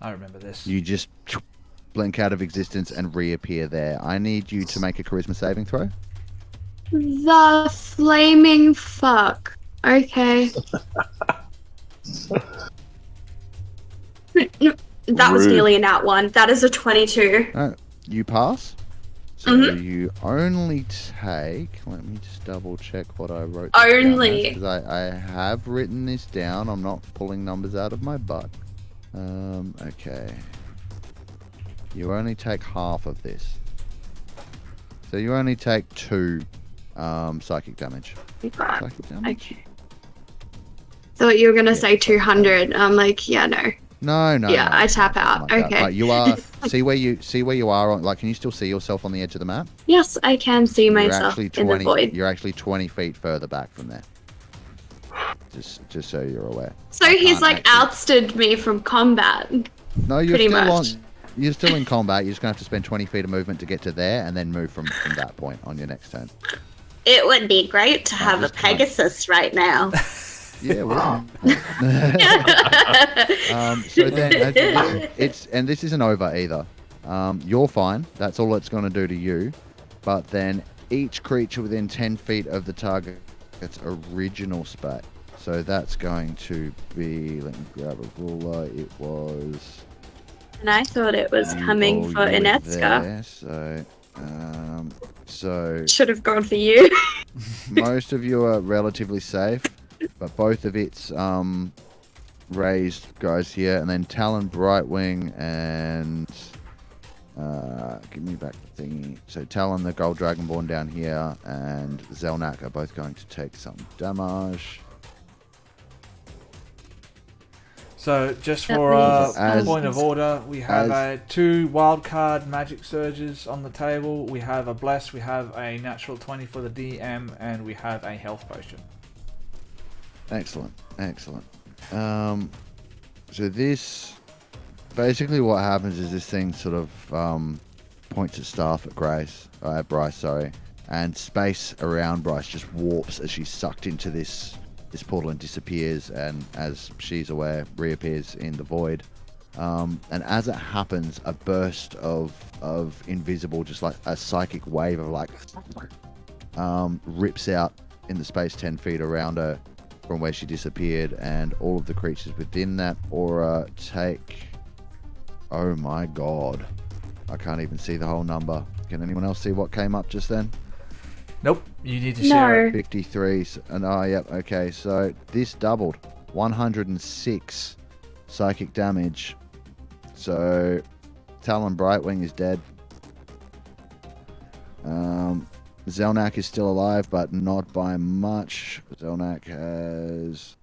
Speaker 1: I remember this.
Speaker 4: You just blink out of existence and reappear there. I need you to make a charisma saving throw.
Speaker 5: The flaming fuck. Okay. That was nearly a nat 1. That is a 22.
Speaker 4: You pass. So you only take... Let me just double check what I wrote.
Speaker 5: Only.
Speaker 4: Because I have written this down. I'm not pulling numbers out of my butt. Okay. You only take half of this. So you only take 2 psychic damage. Psychic damage?
Speaker 5: Okay. Thought you were going to say 200. I'm like, yeah, no.
Speaker 4: No.
Speaker 5: Yeah,
Speaker 4: no,
Speaker 5: I tap out.
Speaker 4: like
Speaker 5: Okay.
Speaker 4: That. But you are... see where you are on... Like, can you still see yourself on the edge of the map?
Speaker 5: Yes, I can see myself in the void.
Speaker 4: You're actually 20 feet further back from there. Just so you're aware.
Speaker 5: So he's like outstood me from combat.
Speaker 4: No, you're
Speaker 5: pretty
Speaker 4: still
Speaker 5: much.
Speaker 4: You're still in combat. You're just going to have to spend 20 feet of movement to get to there and then move from that point on your next turn.
Speaker 5: It would be great to have a
Speaker 4: just can't-
Speaker 5: Pegasus right now.
Speaker 4: Yeah, well. So then, this isn't over either. You're fine. That's all it's going to do to you. But then each creature within 10 feet of the target's original space. So that's going to be, let me grab a ruler. It was...
Speaker 5: And I thought it was coming for
Speaker 4: you were
Speaker 5: Inetska.
Speaker 4: there, so
Speaker 5: Should have gone for you.
Speaker 4: most of you are relatively safe, but both of its raised guys here, and then Talon, Brightwing, and give me back the thingy. So Talon, the Gold Dragonborn down here, and Zelnak are both going to take some damage.
Speaker 1: So, just
Speaker 5: That
Speaker 1: for
Speaker 5: means-
Speaker 1: a point of order, we have 2 wildcard magic surges on the table. We have a bless, we have a natural 20 for the DM, and we have a health potion.
Speaker 4: Excellent. So this, basically what happens is this thing sort of points its staff at Bryce, and space around Bryce just warps as she's sucked into this portal and disappears, and as she's aware, reappears in the void. And as it happens, a burst of invisible, just like a psychic wave of like, rips out in the space 10 feet around her from where she disappeared, and all of the creatures within that aura take... Oh my god. I can't even see the whole number. Can anyone else see what came up just then?
Speaker 1: Nope, you need to share it.
Speaker 4: 53. And yep, okay. So this doubled. 106 psychic damage. So Talon Brightwing is dead. Zelnak is still alive, but not by much. Zelnak has,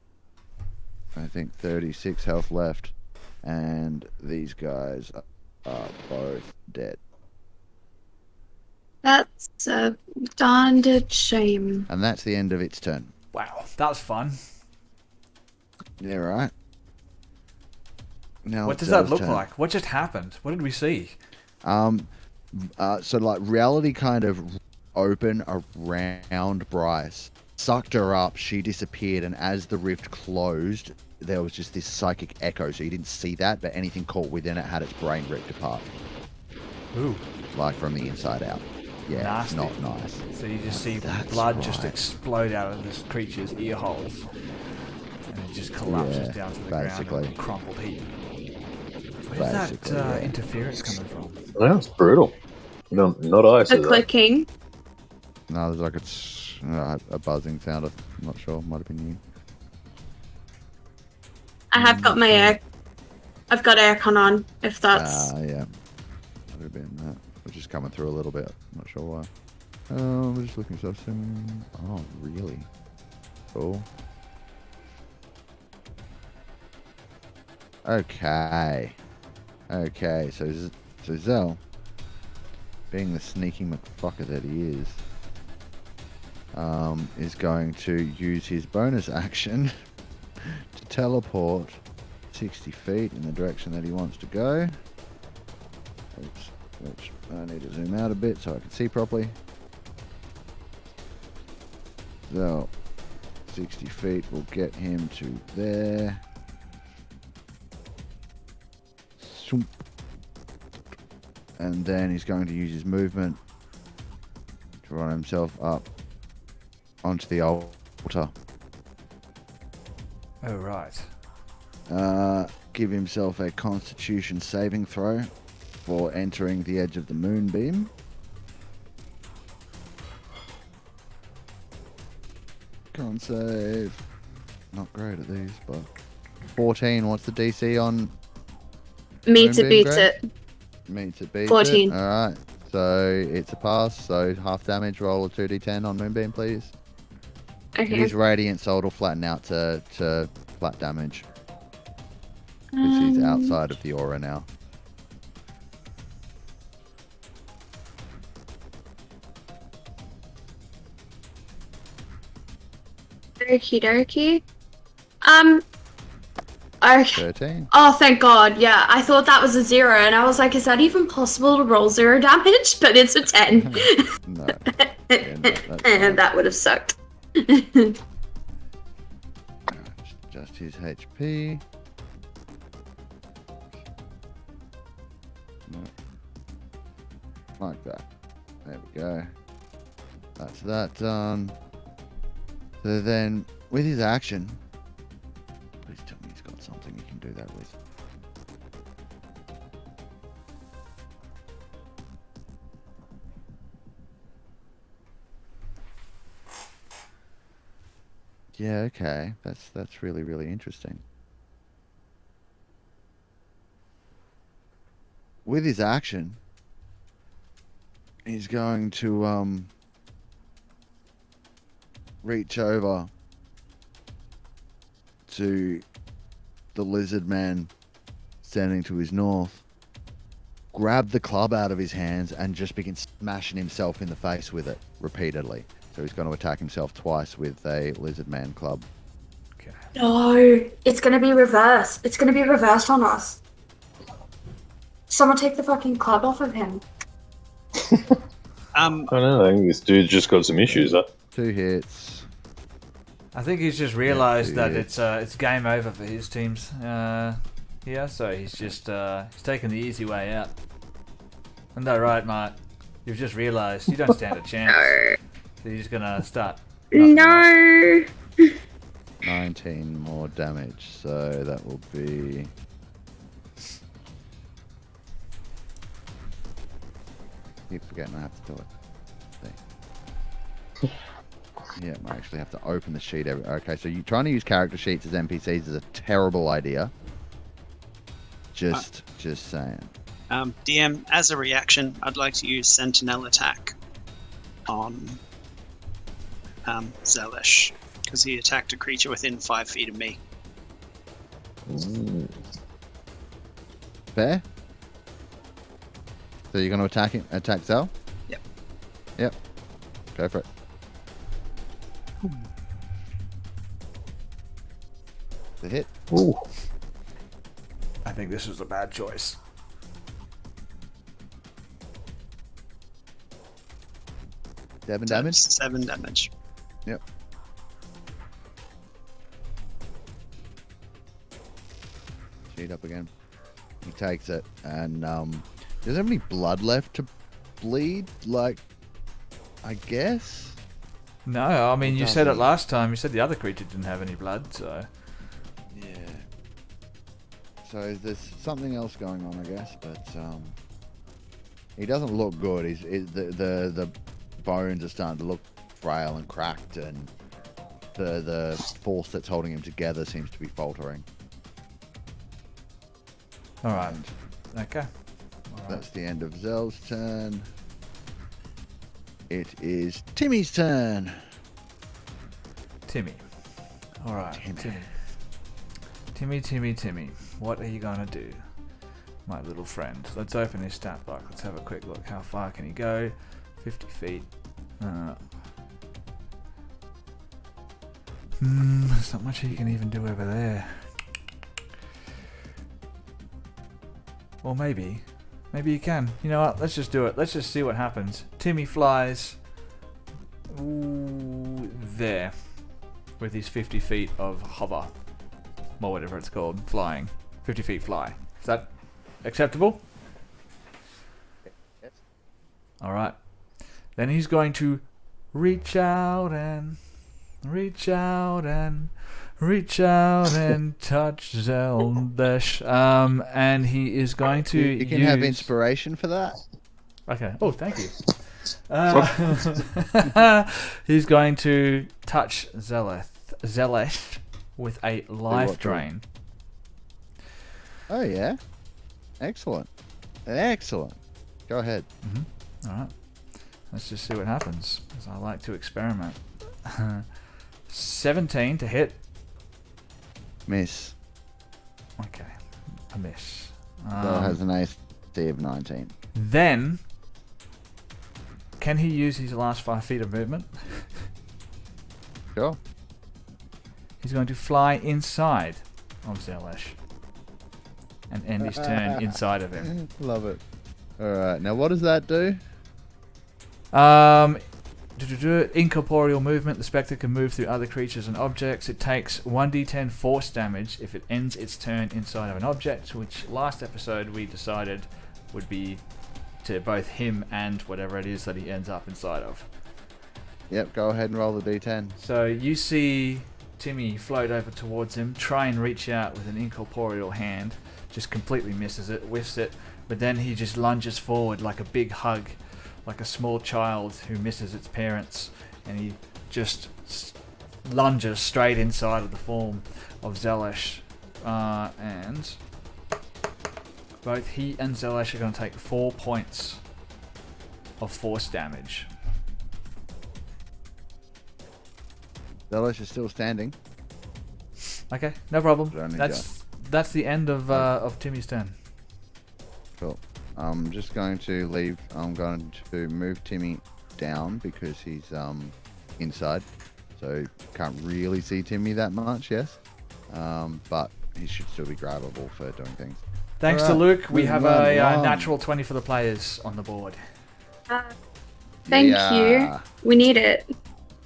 Speaker 4: I think, 36 health left. And these guys are both dead.
Speaker 5: That's a darned shame.
Speaker 4: And that's the end of its turn.
Speaker 1: Wow, that was fun.
Speaker 4: Yeah, right. Now
Speaker 1: What
Speaker 4: it's
Speaker 1: does that
Speaker 4: Zel's
Speaker 1: look
Speaker 4: turn.
Speaker 1: like? What just happened? What did we see?
Speaker 4: So like reality kind of open around Bryce, sucked her up, she disappeared, and as the rift closed, there was just this psychic echo. So you didn't see that, but anything caught within it had its brain ripped apart.
Speaker 1: Ooh,
Speaker 4: Like from the inside out. Yeah,
Speaker 1: nasty.
Speaker 4: not nice.
Speaker 1: So you just see
Speaker 4: That's
Speaker 1: blood just
Speaker 4: right.
Speaker 1: explode out of this creature's ear holes. And it just collapses
Speaker 4: Yeah,
Speaker 1: down to the
Speaker 4: basically.
Speaker 1: ground in a crumpled heap. Where's that
Speaker 4: Basically, yeah.
Speaker 1: interference coming from?
Speaker 3: That's brutal. No, not I
Speaker 5: The
Speaker 3: said that.
Speaker 5: clicking.
Speaker 4: No, there's like a buzzing sound. I'm not sure. Might have been you.
Speaker 5: I have got I've got aircon on, if that's...
Speaker 4: Yeah. Might have been that. We're just coming through a little bit. Not sure why. We're just looking for some... Oh, really? Cool. Okay. So Zell, being the sneaky motherfucker that he is going to use his bonus action to teleport 60 feet in the direction that he wants to go. Which I need to zoom out a bit so I can see properly. So 60 feet will get him to there. Swoop. And then he's going to use his movement to run himself up onto the altar.
Speaker 1: Oh, right.
Speaker 4: Give himself a Constitution saving throw for entering the edge of the moonbeam. Con save. Not great at these, but 14. What's the DC on?
Speaker 5: Me to
Speaker 4: Moonbeam,
Speaker 5: beat
Speaker 4: Grace?
Speaker 5: it.
Speaker 4: Me to beat
Speaker 5: 14.
Speaker 4: it. All right. So it's a pass. So half damage. Roll a 2d10 on moonbeam, please. It
Speaker 5: Okay.
Speaker 4: is radiant, so it'll flatten out to flat damage. Because he's outside of the aura now.
Speaker 5: Okie dokie. Okay.
Speaker 4: 13.
Speaker 5: Oh, thank God. Yeah, I thought that was a 0, and I was like, is that even possible to roll 0 damage? But it's a 10.
Speaker 4: No. Yeah, no, that's fine.
Speaker 5: And that would have sucked.
Speaker 4: Just his HP. No. Like that. There we go. That's that done. So then, with his action, please tell me he's got something he can do that with. Yeah, okay. That's really, really interesting. With his action, he's going to reach over to the lizard man standing to his north, grab the club out of his hands, and just begin smashing himself in the face with it repeatedly. So he's going to attack himself twice with a lizard man club.
Speaker 1: Okay.
Speaker 5: No, it's going to be reversed. It's going to be reversed on us. Someone take the fucking club off of him.
Speaker 3: I don't know. I think this dude's just got some issues. Huh?
Speaker 4: 2 hits.
Speaker 1: I think he's just realised
Speaker 4: Yeah,
Speaker 1: that it's game over for his teams here, so he's just he's taking the easy way out. Isn't that right, Mark? You've just realised you don't stand a chance.
Speaker 5: No.
Speaker 1: So you're just gonna start.
Speaker 5: No.
Speaker 4: 19 more damage, so that will be... Keep forgetting I have to do it. Yeah, I actually have to open the sheet. Okay, so you trying to use character sheets as NPCs is a terrible idea. Just saying.
Speaker 2: DM, as a reaction, I'd like to use Sentinel attack on Zelish, because he attacked a creature within 5 feet of me.
Speaker 3: Ooh.
Speaker 4: Fair? So you're going to attack Zel?
Speaker 2: Yep.
Speaker 4: Yep. Go for it. The hit.
Speaker 3: Ooh.
Speaker 1: I think this was a bad choice.
Speaker 4: 7 damage?
Speaker 2: 7 damage.
Speaker 4: Yep. Sheet up again. He takes it, and does have any blood left to bleed? Like, I guess.
Speaker 1: No, I mean you said it
Speaker 4: doesn't.
Speaker 1: last time. You said the other creature didn't have any blood, so
Speaker 4: Yeah. So there's something else going on, I guess, but he doesn't look good. The bones are starting to look frail and cracked, and the force that's holding him together seems to be faltering.
Speaker 1: all right. Okay. All right.
Speaker 4: That's the end of Zell's turn. It is Timmy's turn.
Speaker 1: Timmy. All right. Timmy. What are you gonna do, my little friend? Let's open his stat block. Let's have a quick look. How far can he go? 50 feet. There's not much he can even do over there. Or maybe he can. You know what? Let's just do it. Let's just see what happens. Timmy flies. There. With his 50 feet of hover. Or whatever it's called. Flying. 50 feet fly. Is that acceptable?
Speaker 4: Yes.
Speaker 1: Alright. Then he's going to reach out and touch Zeldash. And he is going to
Speaker 4: You can have inspiration for that.
Speaker 1: Okay. Oh, thank you. He's going to touch Zelesh with a life drain.
Speaker 4: Oh yeah. Excellent. Go ahead.
Speaker 1: All right. Let's just see what happens, because I like to experiment. 17 to hit.
Speaker 4: Miss.
Speaker 1: Okay. A miss.
Speaker 4: Zell has an AC of 19.
Speaker 1: Then, can he use his last 5 feet of movement?
Speaker 4: Sure.
Speaker 1: He's going to fly inside of Zelesh and end his turn inside of him.
Speaker 4: Love it. Alright, now what does that do?
Speaker 1: Incorporeal movement. The spectre can move through other creatures and objects. It takes 1d10 force damage if it ends its turn inside of an object, which last episode we decided would be to both him and whatever it is that he ends up inside of.
Speaker 4: Yep, go ahead and roll the d10.
Speaker 1: So you see Timmy float over towards him, try and reach out with an incorporeal hand, just completely misses it, whiffs it, but then he just lunges forward like a big hug, like a small child who misses its parents, and he just lunges straight inside of the form of Zelesh, and both he and Zelesh are going to take 4 points of force damage.
Speaker 4: Zelesh is still standing.
Speaker 1: Okay, no problem.
Speaker 4: Only
Speaker 1: That's the end of Timmy's turn.
Speaker 4: Cool. I'm just going to leave. I'm going to move Timmy down because he's inside, so can't really see Timmy that much. Yes, but he should still be grabbable for doing things.
Speaker 1: Thanks to Luke, we have a natural 20 for the players on the board.
Speaker 5: Thank you. We need it.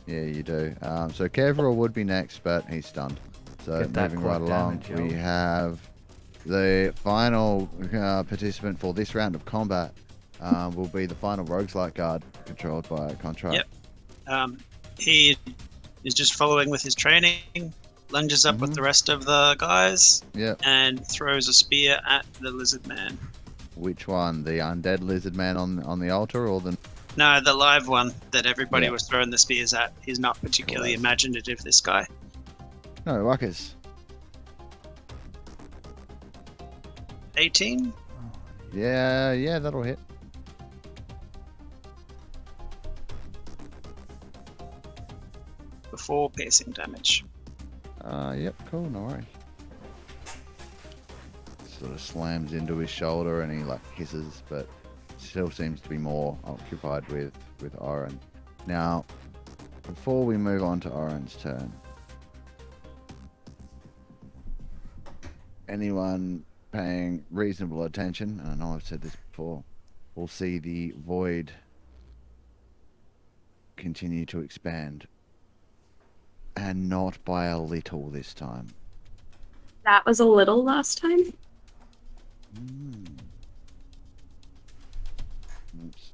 Speaker 4: Yeah, you do. So Kevra would be next, but he's stunned. So moving right along, we have the final participant for this round of combat. Will be the final Rogues-Light guard, controlled by Contract.
Speaker 2: Yep. He is just following with his training, lunges up with the rest of the guys, and throws a spear at the lizard man.
Speaker 4: Which one? The undead lizard man on the altar, or the...
Speaker 2: No, the live one that everybody was throwing the spears at. He's not particularly imaginative, this guy.
Speaker 4: No, Ruckus.
Speaker 2: 18?
Speaker 4: Yeah, that'll hit.
Speaker 2: Before piercing damage.
Speaker 4: Yep, cool, no worries. Sort of slams into his shoulder and he like hisses, but still seems to be more occupied with Oren. Now, before we move on to Oren's turn, anyone paying reasonable attention, and I know I've said this before, will see the void continue to expand. And not by a little this time.
Speaker 5: That was a little last time?
Speaker 4: Oops.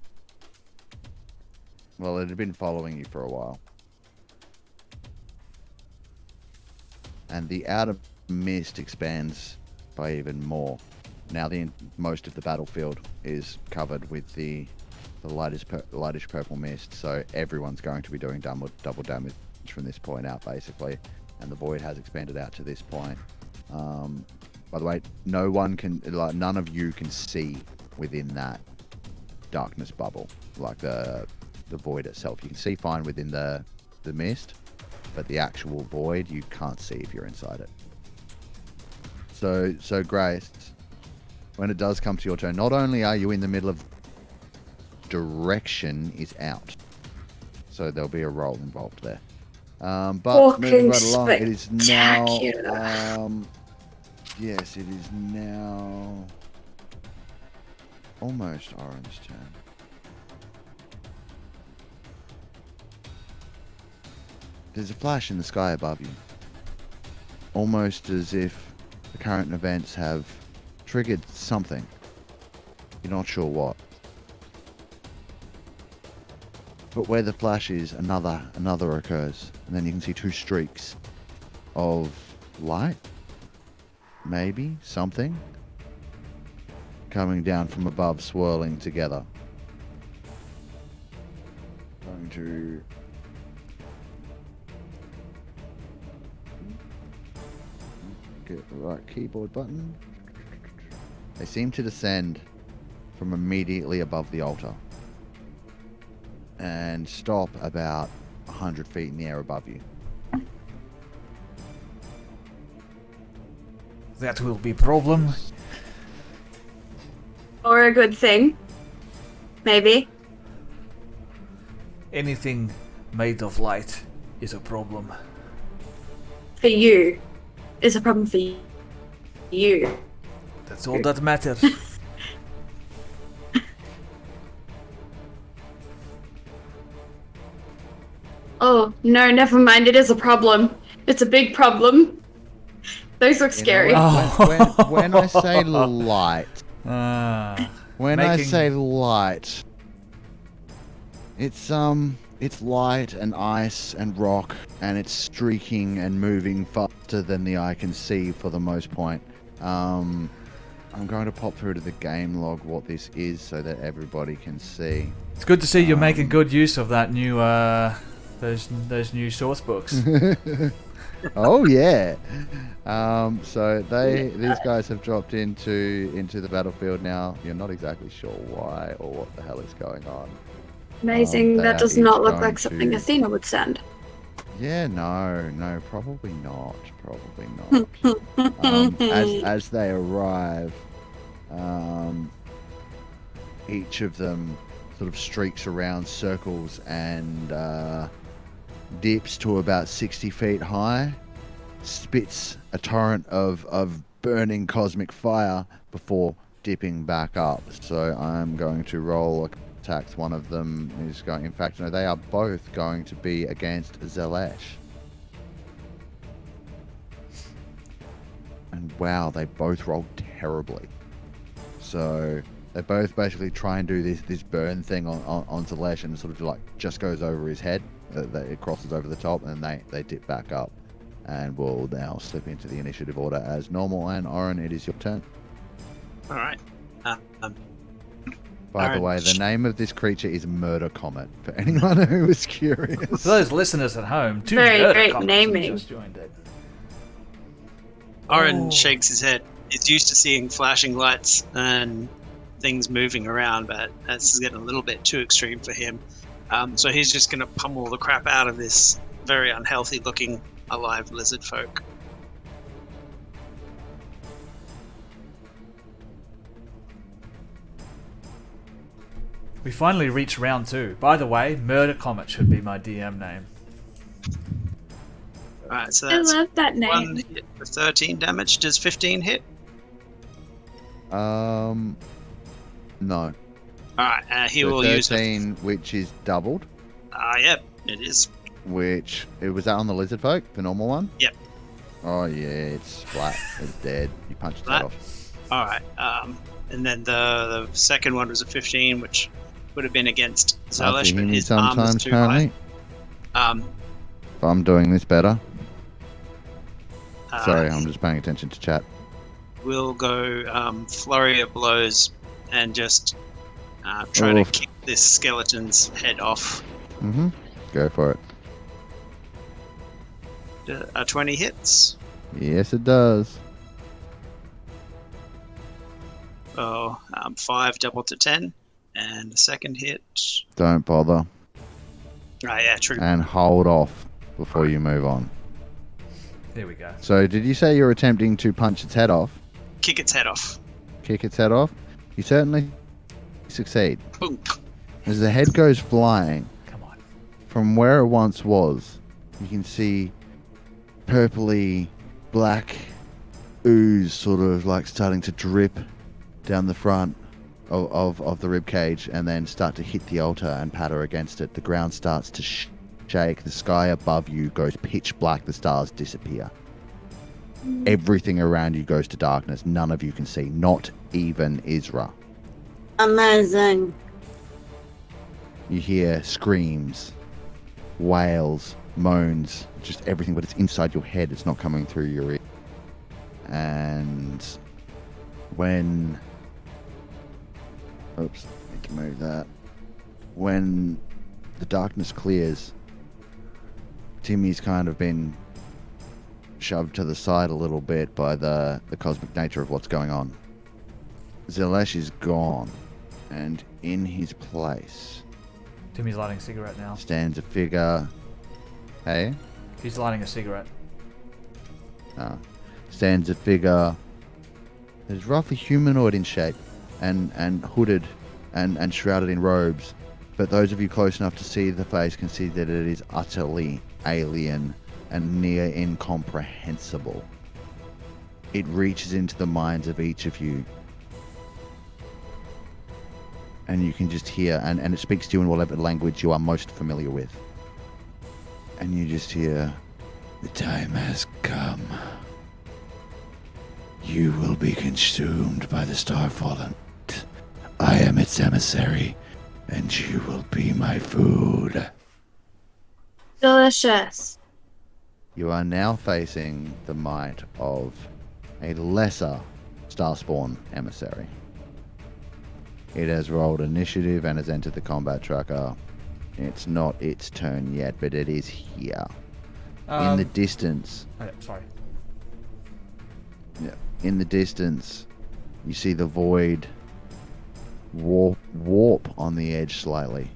Speaker 4: Well, it had been following you for a while. And the outer mist expands by even more. Now most of the battlefield is covered with the lightish purple mist, so everyone's going to be doing double damage from this point out, basically, and the void has expanded out to this point. By the way, none of you can see within that darkness bubble, like the void itself. You can see fine within the mist, but the actual void you can't see if you're inside it. So Grace, when it does come to your turn, not only are you in the middle of direction is out, so there'll be a roll involved there. But moving right along, it is now. Yes, it is now almost Oren's turn. There's a flash in the sky above you, almost as if the current events have triggered something. You're not sure what. But where the flash is, another occurs. And then you can see two streaks of light. Maybe something. Coming down from above, swirling together. Going to... get the right keyboard button. They seem to descend from immediately above the altar. And stop about 100 feet in the air above you.
Speaker 1: That will be problem.
Speaker 5: Or a good thing. Maybe.
Speaker 1: Anything made of light is a problem.
Speaker 5: For you. It's a problem for you.
Speaker 1: That's all that matters.
Speaker 5: Oh, no, never mind. It is a problem. It's a big problem. Those look scary.
Speaker 4: When I say light, when I
Speaker 1: making-
Speaker 4: say light, it's light and ice and rock, and it's streaking and moving faster than the eye can see for the most point. I'm going to pop through to the game log what this is so that everybody can see.
Speaker 1: It's good to see you're making good use of that new those new source books.
Speaker 4: Oh yeah. So these guys have dropped into the battlefield now. You're not exactly sure why or what the hell is going on.
Speaker 5: Amazing.
Speaker 4: They
Speaker 5: That
Speaker 4: are
Speaker 5: does
Speaker 4: each
Speaker 5: not look
Speaker 4: going
Speaker 5: like something
Speaker 4: to-
Speaker 5: Athena would send.
Speaker 4: Yeah, no, probably not. As they arrive, each of them sort of streaks around, circles, and dips to about 60 feet high, spits a torrent of burning cosmic fire before dipping back up. So I'm going to roll attacks. One of them is going, in fact, no, they are both going to be against Zelesh. And wow, they both rolled terribly. So they both basically try and do this burn thing on Zelesh, and sort of like just goes over his head. It crosses over the top, and they dip back up. And we'll now slip into the initiative order as normal. And Oren, it is your turn.
Speaker 2: All right.
Speaker 4: By the
Speaker 2: Oren.
Speaker 4: way, the name of this creature is Murder Comet, for anyone who was curious.
Speaker 1: For those listeners at home, two
Speaker 5: Very
Speaker 1: murder
Speaker 5: great
Speaker 1: cops
Speaker 5: naming.
Speaker 1: just joined it.
Speaker 2: Oren
Speaker 1: Oh.
Speaker 2: shakes his head. He's used to seeing flashing lights and things moving around, but this is getting a little bit too extreme for him. So he's just going to pummel the crap out of this very unhealthy-looking alive lizard folk.
Speaker 1: We finally reached round 2. By the way, Murder Comet should be my DM name.
Speaker 2: All right, so
Speaker 5: I
Speaker 2: that's
Speaker 5: love that name.
Speaker 2: 1 hit for 13 damage. Does 15 hit?
Speaker 4: No.
Speaker 2: All right, he
Speaker 4: So
Speaker 2: will use
Speaker 4: 13, which is doubled.
Speaker 2: Yep, it is.
Speaker 4: Which, was that on the lizard folk, the normal one?
Speaker 2: Yep.
Speaker 4: Oh yeah, it's flat. It's dead. You punch its
Speaker 2: Flat?
Speaker 4: head off.
Speaker 2: All right, and then the second one was a 15, which would have been against
Speaker 4: After
Speaker 2: Zelesh, but
Speaker 4: him
Speaker 2: his arm is
Speaker 4: sometimes,
Speaker 2: too high.
Speaker 4: apparently. If I'm doing this better. Sorry,
Speaker 2: Uh,
Speaker 4: I'm just paying attention to chat.
Speaker 2: We'll go flurry of blows and just try
Speaker 4: Oof.
Speaker 2: to kick this skeleton's head off.
Speaker 4: Mm-hmm. Go for it.
Speaker 2: 20 hits.
Speaker 4: Yes, it does.
Speaker 2: Oh, 5 double to 10. And the second hit.
Speaker 4: Don't bother.
Speaker 2: Yeah, true.
Speaker 4: And hold off before you move on.
Speaker 1: There we go.
Speaker 4: So, did you say you're attempting to punch its head off?
Speaker 2: Kick its head off.
Speaker 4: Kick its head off? You certainly succeed.
Speaker 2: Boom.
Speaker 4: As the head goes flying,
Speaker 1: Come on.
Speaker 4: from where it once was, you can see purpley black ooze sort of like starting to drip down the front of the rib cage, and then start to hit the altar and patter against it. The ground starts to shake. The sky above you goes pitch black. The stars disappear. Everything around you goes to darkness. None of you can see, not even Isra.
Speaker 5: Amazing.
Speaker 4: You hear screams, wails, moans, just everything, but it's inside your head. It's not coming through your ear. And when... Oops, need to move that. When the darkness clears, Timmy's kind of been shoved to the side a little bit by the cosmic nature of what's going on. Zelesh is gone, and in his place
Speaker 1: Timmy's lighting a cigarette now.
Speaker 4: stands a figure. Hey?
Speaker 1: He's lighting a cigarette.
Speaker 4: Stands a figure that is roughly humanoid in shape and hooded and shrouded in robes. But those of you close enough to see the face can see that it is utterly alien and near incomprehensible. it reaches into the minds of each of you. And you can just hear, and it speaks to you in whatever language you are most familiar with. And you just hear, the time has come. You will be consumed by the Starfallen. I am its emissary, and you will be my food.
Speaker 5: Delicious.
Speaker 4: You are now facing the might of a lesser Starspawn emissary. It has rolled initiative and has entered the combat tracker. It's not its turn yet, but it is here. In the distance...
Speaker 1: sorry.
Speaker 4: Yeah, in the distance, you see the void warp on the edge slightly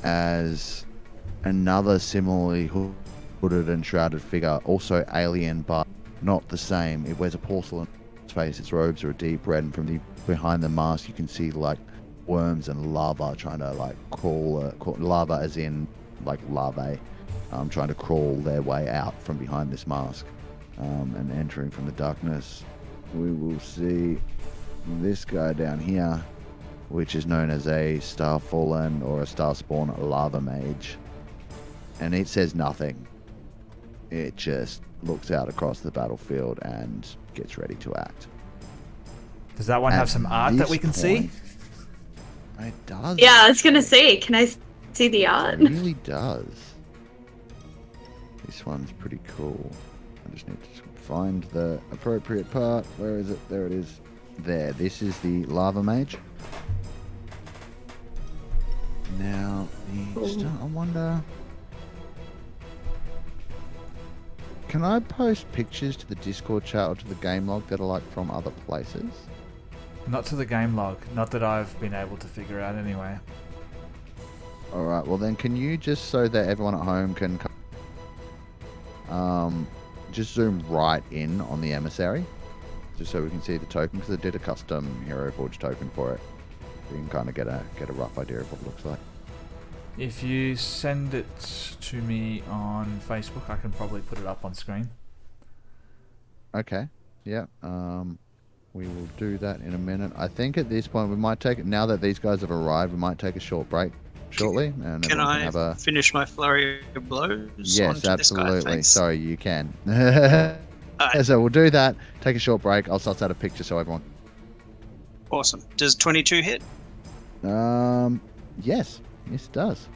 Speaker 4: as another similarly hooded and shrouded figure, also alien but not the same. It wears a porcelain face. Its robes are a deep red, and from behind the mask you can see like worms and lava trying to like crawl lava as in like larvae trying to crawl their way out from behind this mask. And entering from the darkness, we will see this guy down here, which is known as a Starfallen or a Starspawn lava mage. And it says nothing. It just looks out across the battlefield and gets ready to act.
Speaker 1: Does that one have some art that we can see?
Speaker 4: It does.
Speaker 5: Yeah, I was gonna say, can I see the art?
Speaker 4: It really does. This one's pretty cool. I just need to find the appropriate part. Where is it? There it is. There. This is the lava mage. Now, I wonder... Can I post pictures to the Discord chat or to the game log that are like from other places?
Speaker 1: Not to the game log. Not that I've been able to figure out anyway.
Speaker 4: Alright, well then can you just so that everyone at home can just zoom right in on the emissary, just so we can see the token, because I did a custom Hero Forge token for it. You can kind of get a rough idea of what it looks like.
Speaker 1: If you send it to me on Facebook, I can probably put it up on screen.
Speaker 4: Okay. Yeah. We will do that in a minute. I think at this point we might take it, now that these guys have arrived, we might take a short break shortly. And
Speaker 2: can I finish my flurry of blows?
Speaker 4: Yes, absolutely. Sorry, you can.
Speaker 2: Right.
Speaker 4: So we'll do that. Take a short break. I'll start out a picture so everyone.
Speaker 2: Awesome. Does 22 hit?
Speaker 4: Yes. Yes, it does.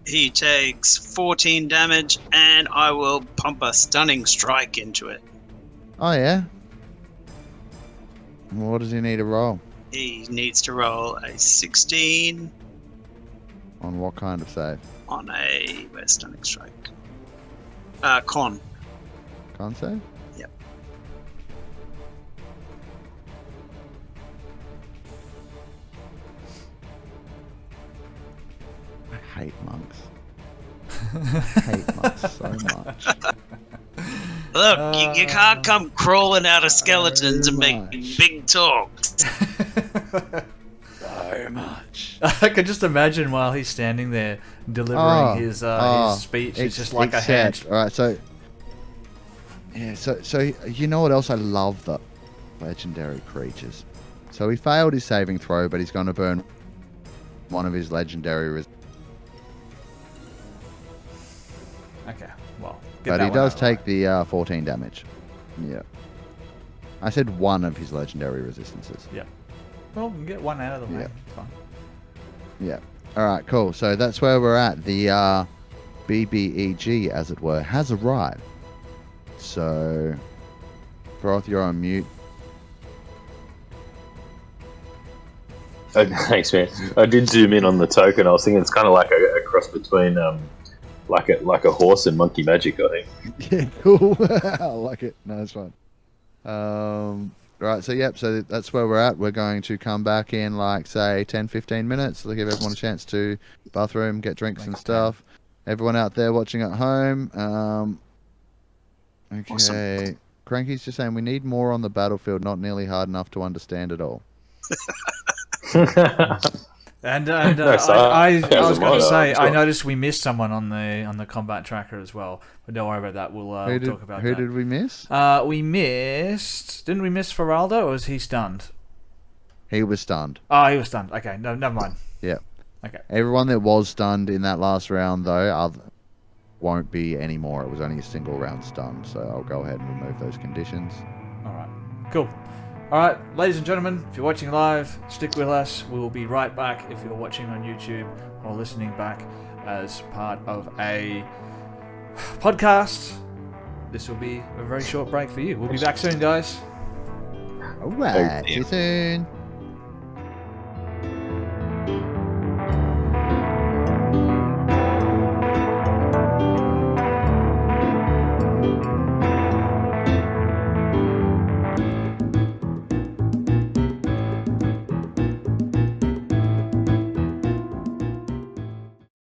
Speaker 2: He takes 14 damage, and I will pump a stunning strike into it.
Speaker 4: Oh, yeah? What does he need to roll?
Speaker 2: He needs to roll a 16.
Speaker 4: On what kind of save?
Speaker 2: On a... where's stunning strike? Con.
Speaker 4: Con save?
Speaker 2: Yep.
Speaker 4: I hate monks. I hate monks so much.
Speaker 2: Look, you can't come crawling out of skeletons and make big talks.
Speaker 4: So much.
Speaker 1: I can just imagine while he's standing there delivering his speech. It's just like a hand.
Speaker 4: All right, so yeah, so you know what else I love? The legendary creatures. So he failed his saving throw, but he's going to burn one of his legendary.
Speaker 1: Okay, well,
Speaker 4: but he does take the 14 damage. Yeah. I said one of his legendary resistances.
Speaker 1: Yeah. Well, we can get one out of the way.
Speaker 4: Yeah.
Speaker 1: It's fine.
Speaker 4: Yeah. All right, cool. So that's where we're at. The BBEG, as it were, has arrived. So, Froth, you're on mute.
Speaker 3: Thanks, man. I did zoom in on the token. I was thinking it's kind of like a cross between like a horse and monkey magic, I think.
Speaker 4: Yeah, cool. I like it. No, it's fine. Right, so yep, so that's where we're at. We're going to come back in like, say, 10-15 minutes to give everyone a chance to bathroom, get drinks and stuff. Everyone out there watching at home. Okay. Awesome. Cranky's just saying we need more on the battlefield, not nearly hard enough to understand it all.
Speaker 1: And
Speaker 3: No, so
Speaker 1: I
Speaker 3: as
Speaker 1: was
Speaker 3: a
Speaker 1: going to
Speaker 3: minor,
Speaker 1: say,
Speaker 3: as
Speaker 1: I
Speaker 3: well.
Speaker 1: noticed we missed someone on the combat tracker as well. But don't worry about that. We'll talk about
Speaker 4: who
Speaker 1: that.
Speaker 4: did we miss?
Speaker 1: We missed. Didn't we miss Feraldo, or was he stunned?
Speaker 4: He was stunned.
Speaker 1: Oh, he was stunned. Okay, no, never mind.
Speaker 4: Yeah.
Speaker 1: Okay.
Speaker 4: Everyone that was stunned in that last round, though, won't be anymore. It was only a single round stun, so I'll go ahead and remove those conditions.
Speaker 1: All right. Cool. All right, ladies and gentlemen, if you're watching live, stick with us. We will be right back if you're watching on YouTube or listening back as part of a podcast. This will be a very short break for you. We'll be back soon, guys.
Speaker 4: All right. See you soon.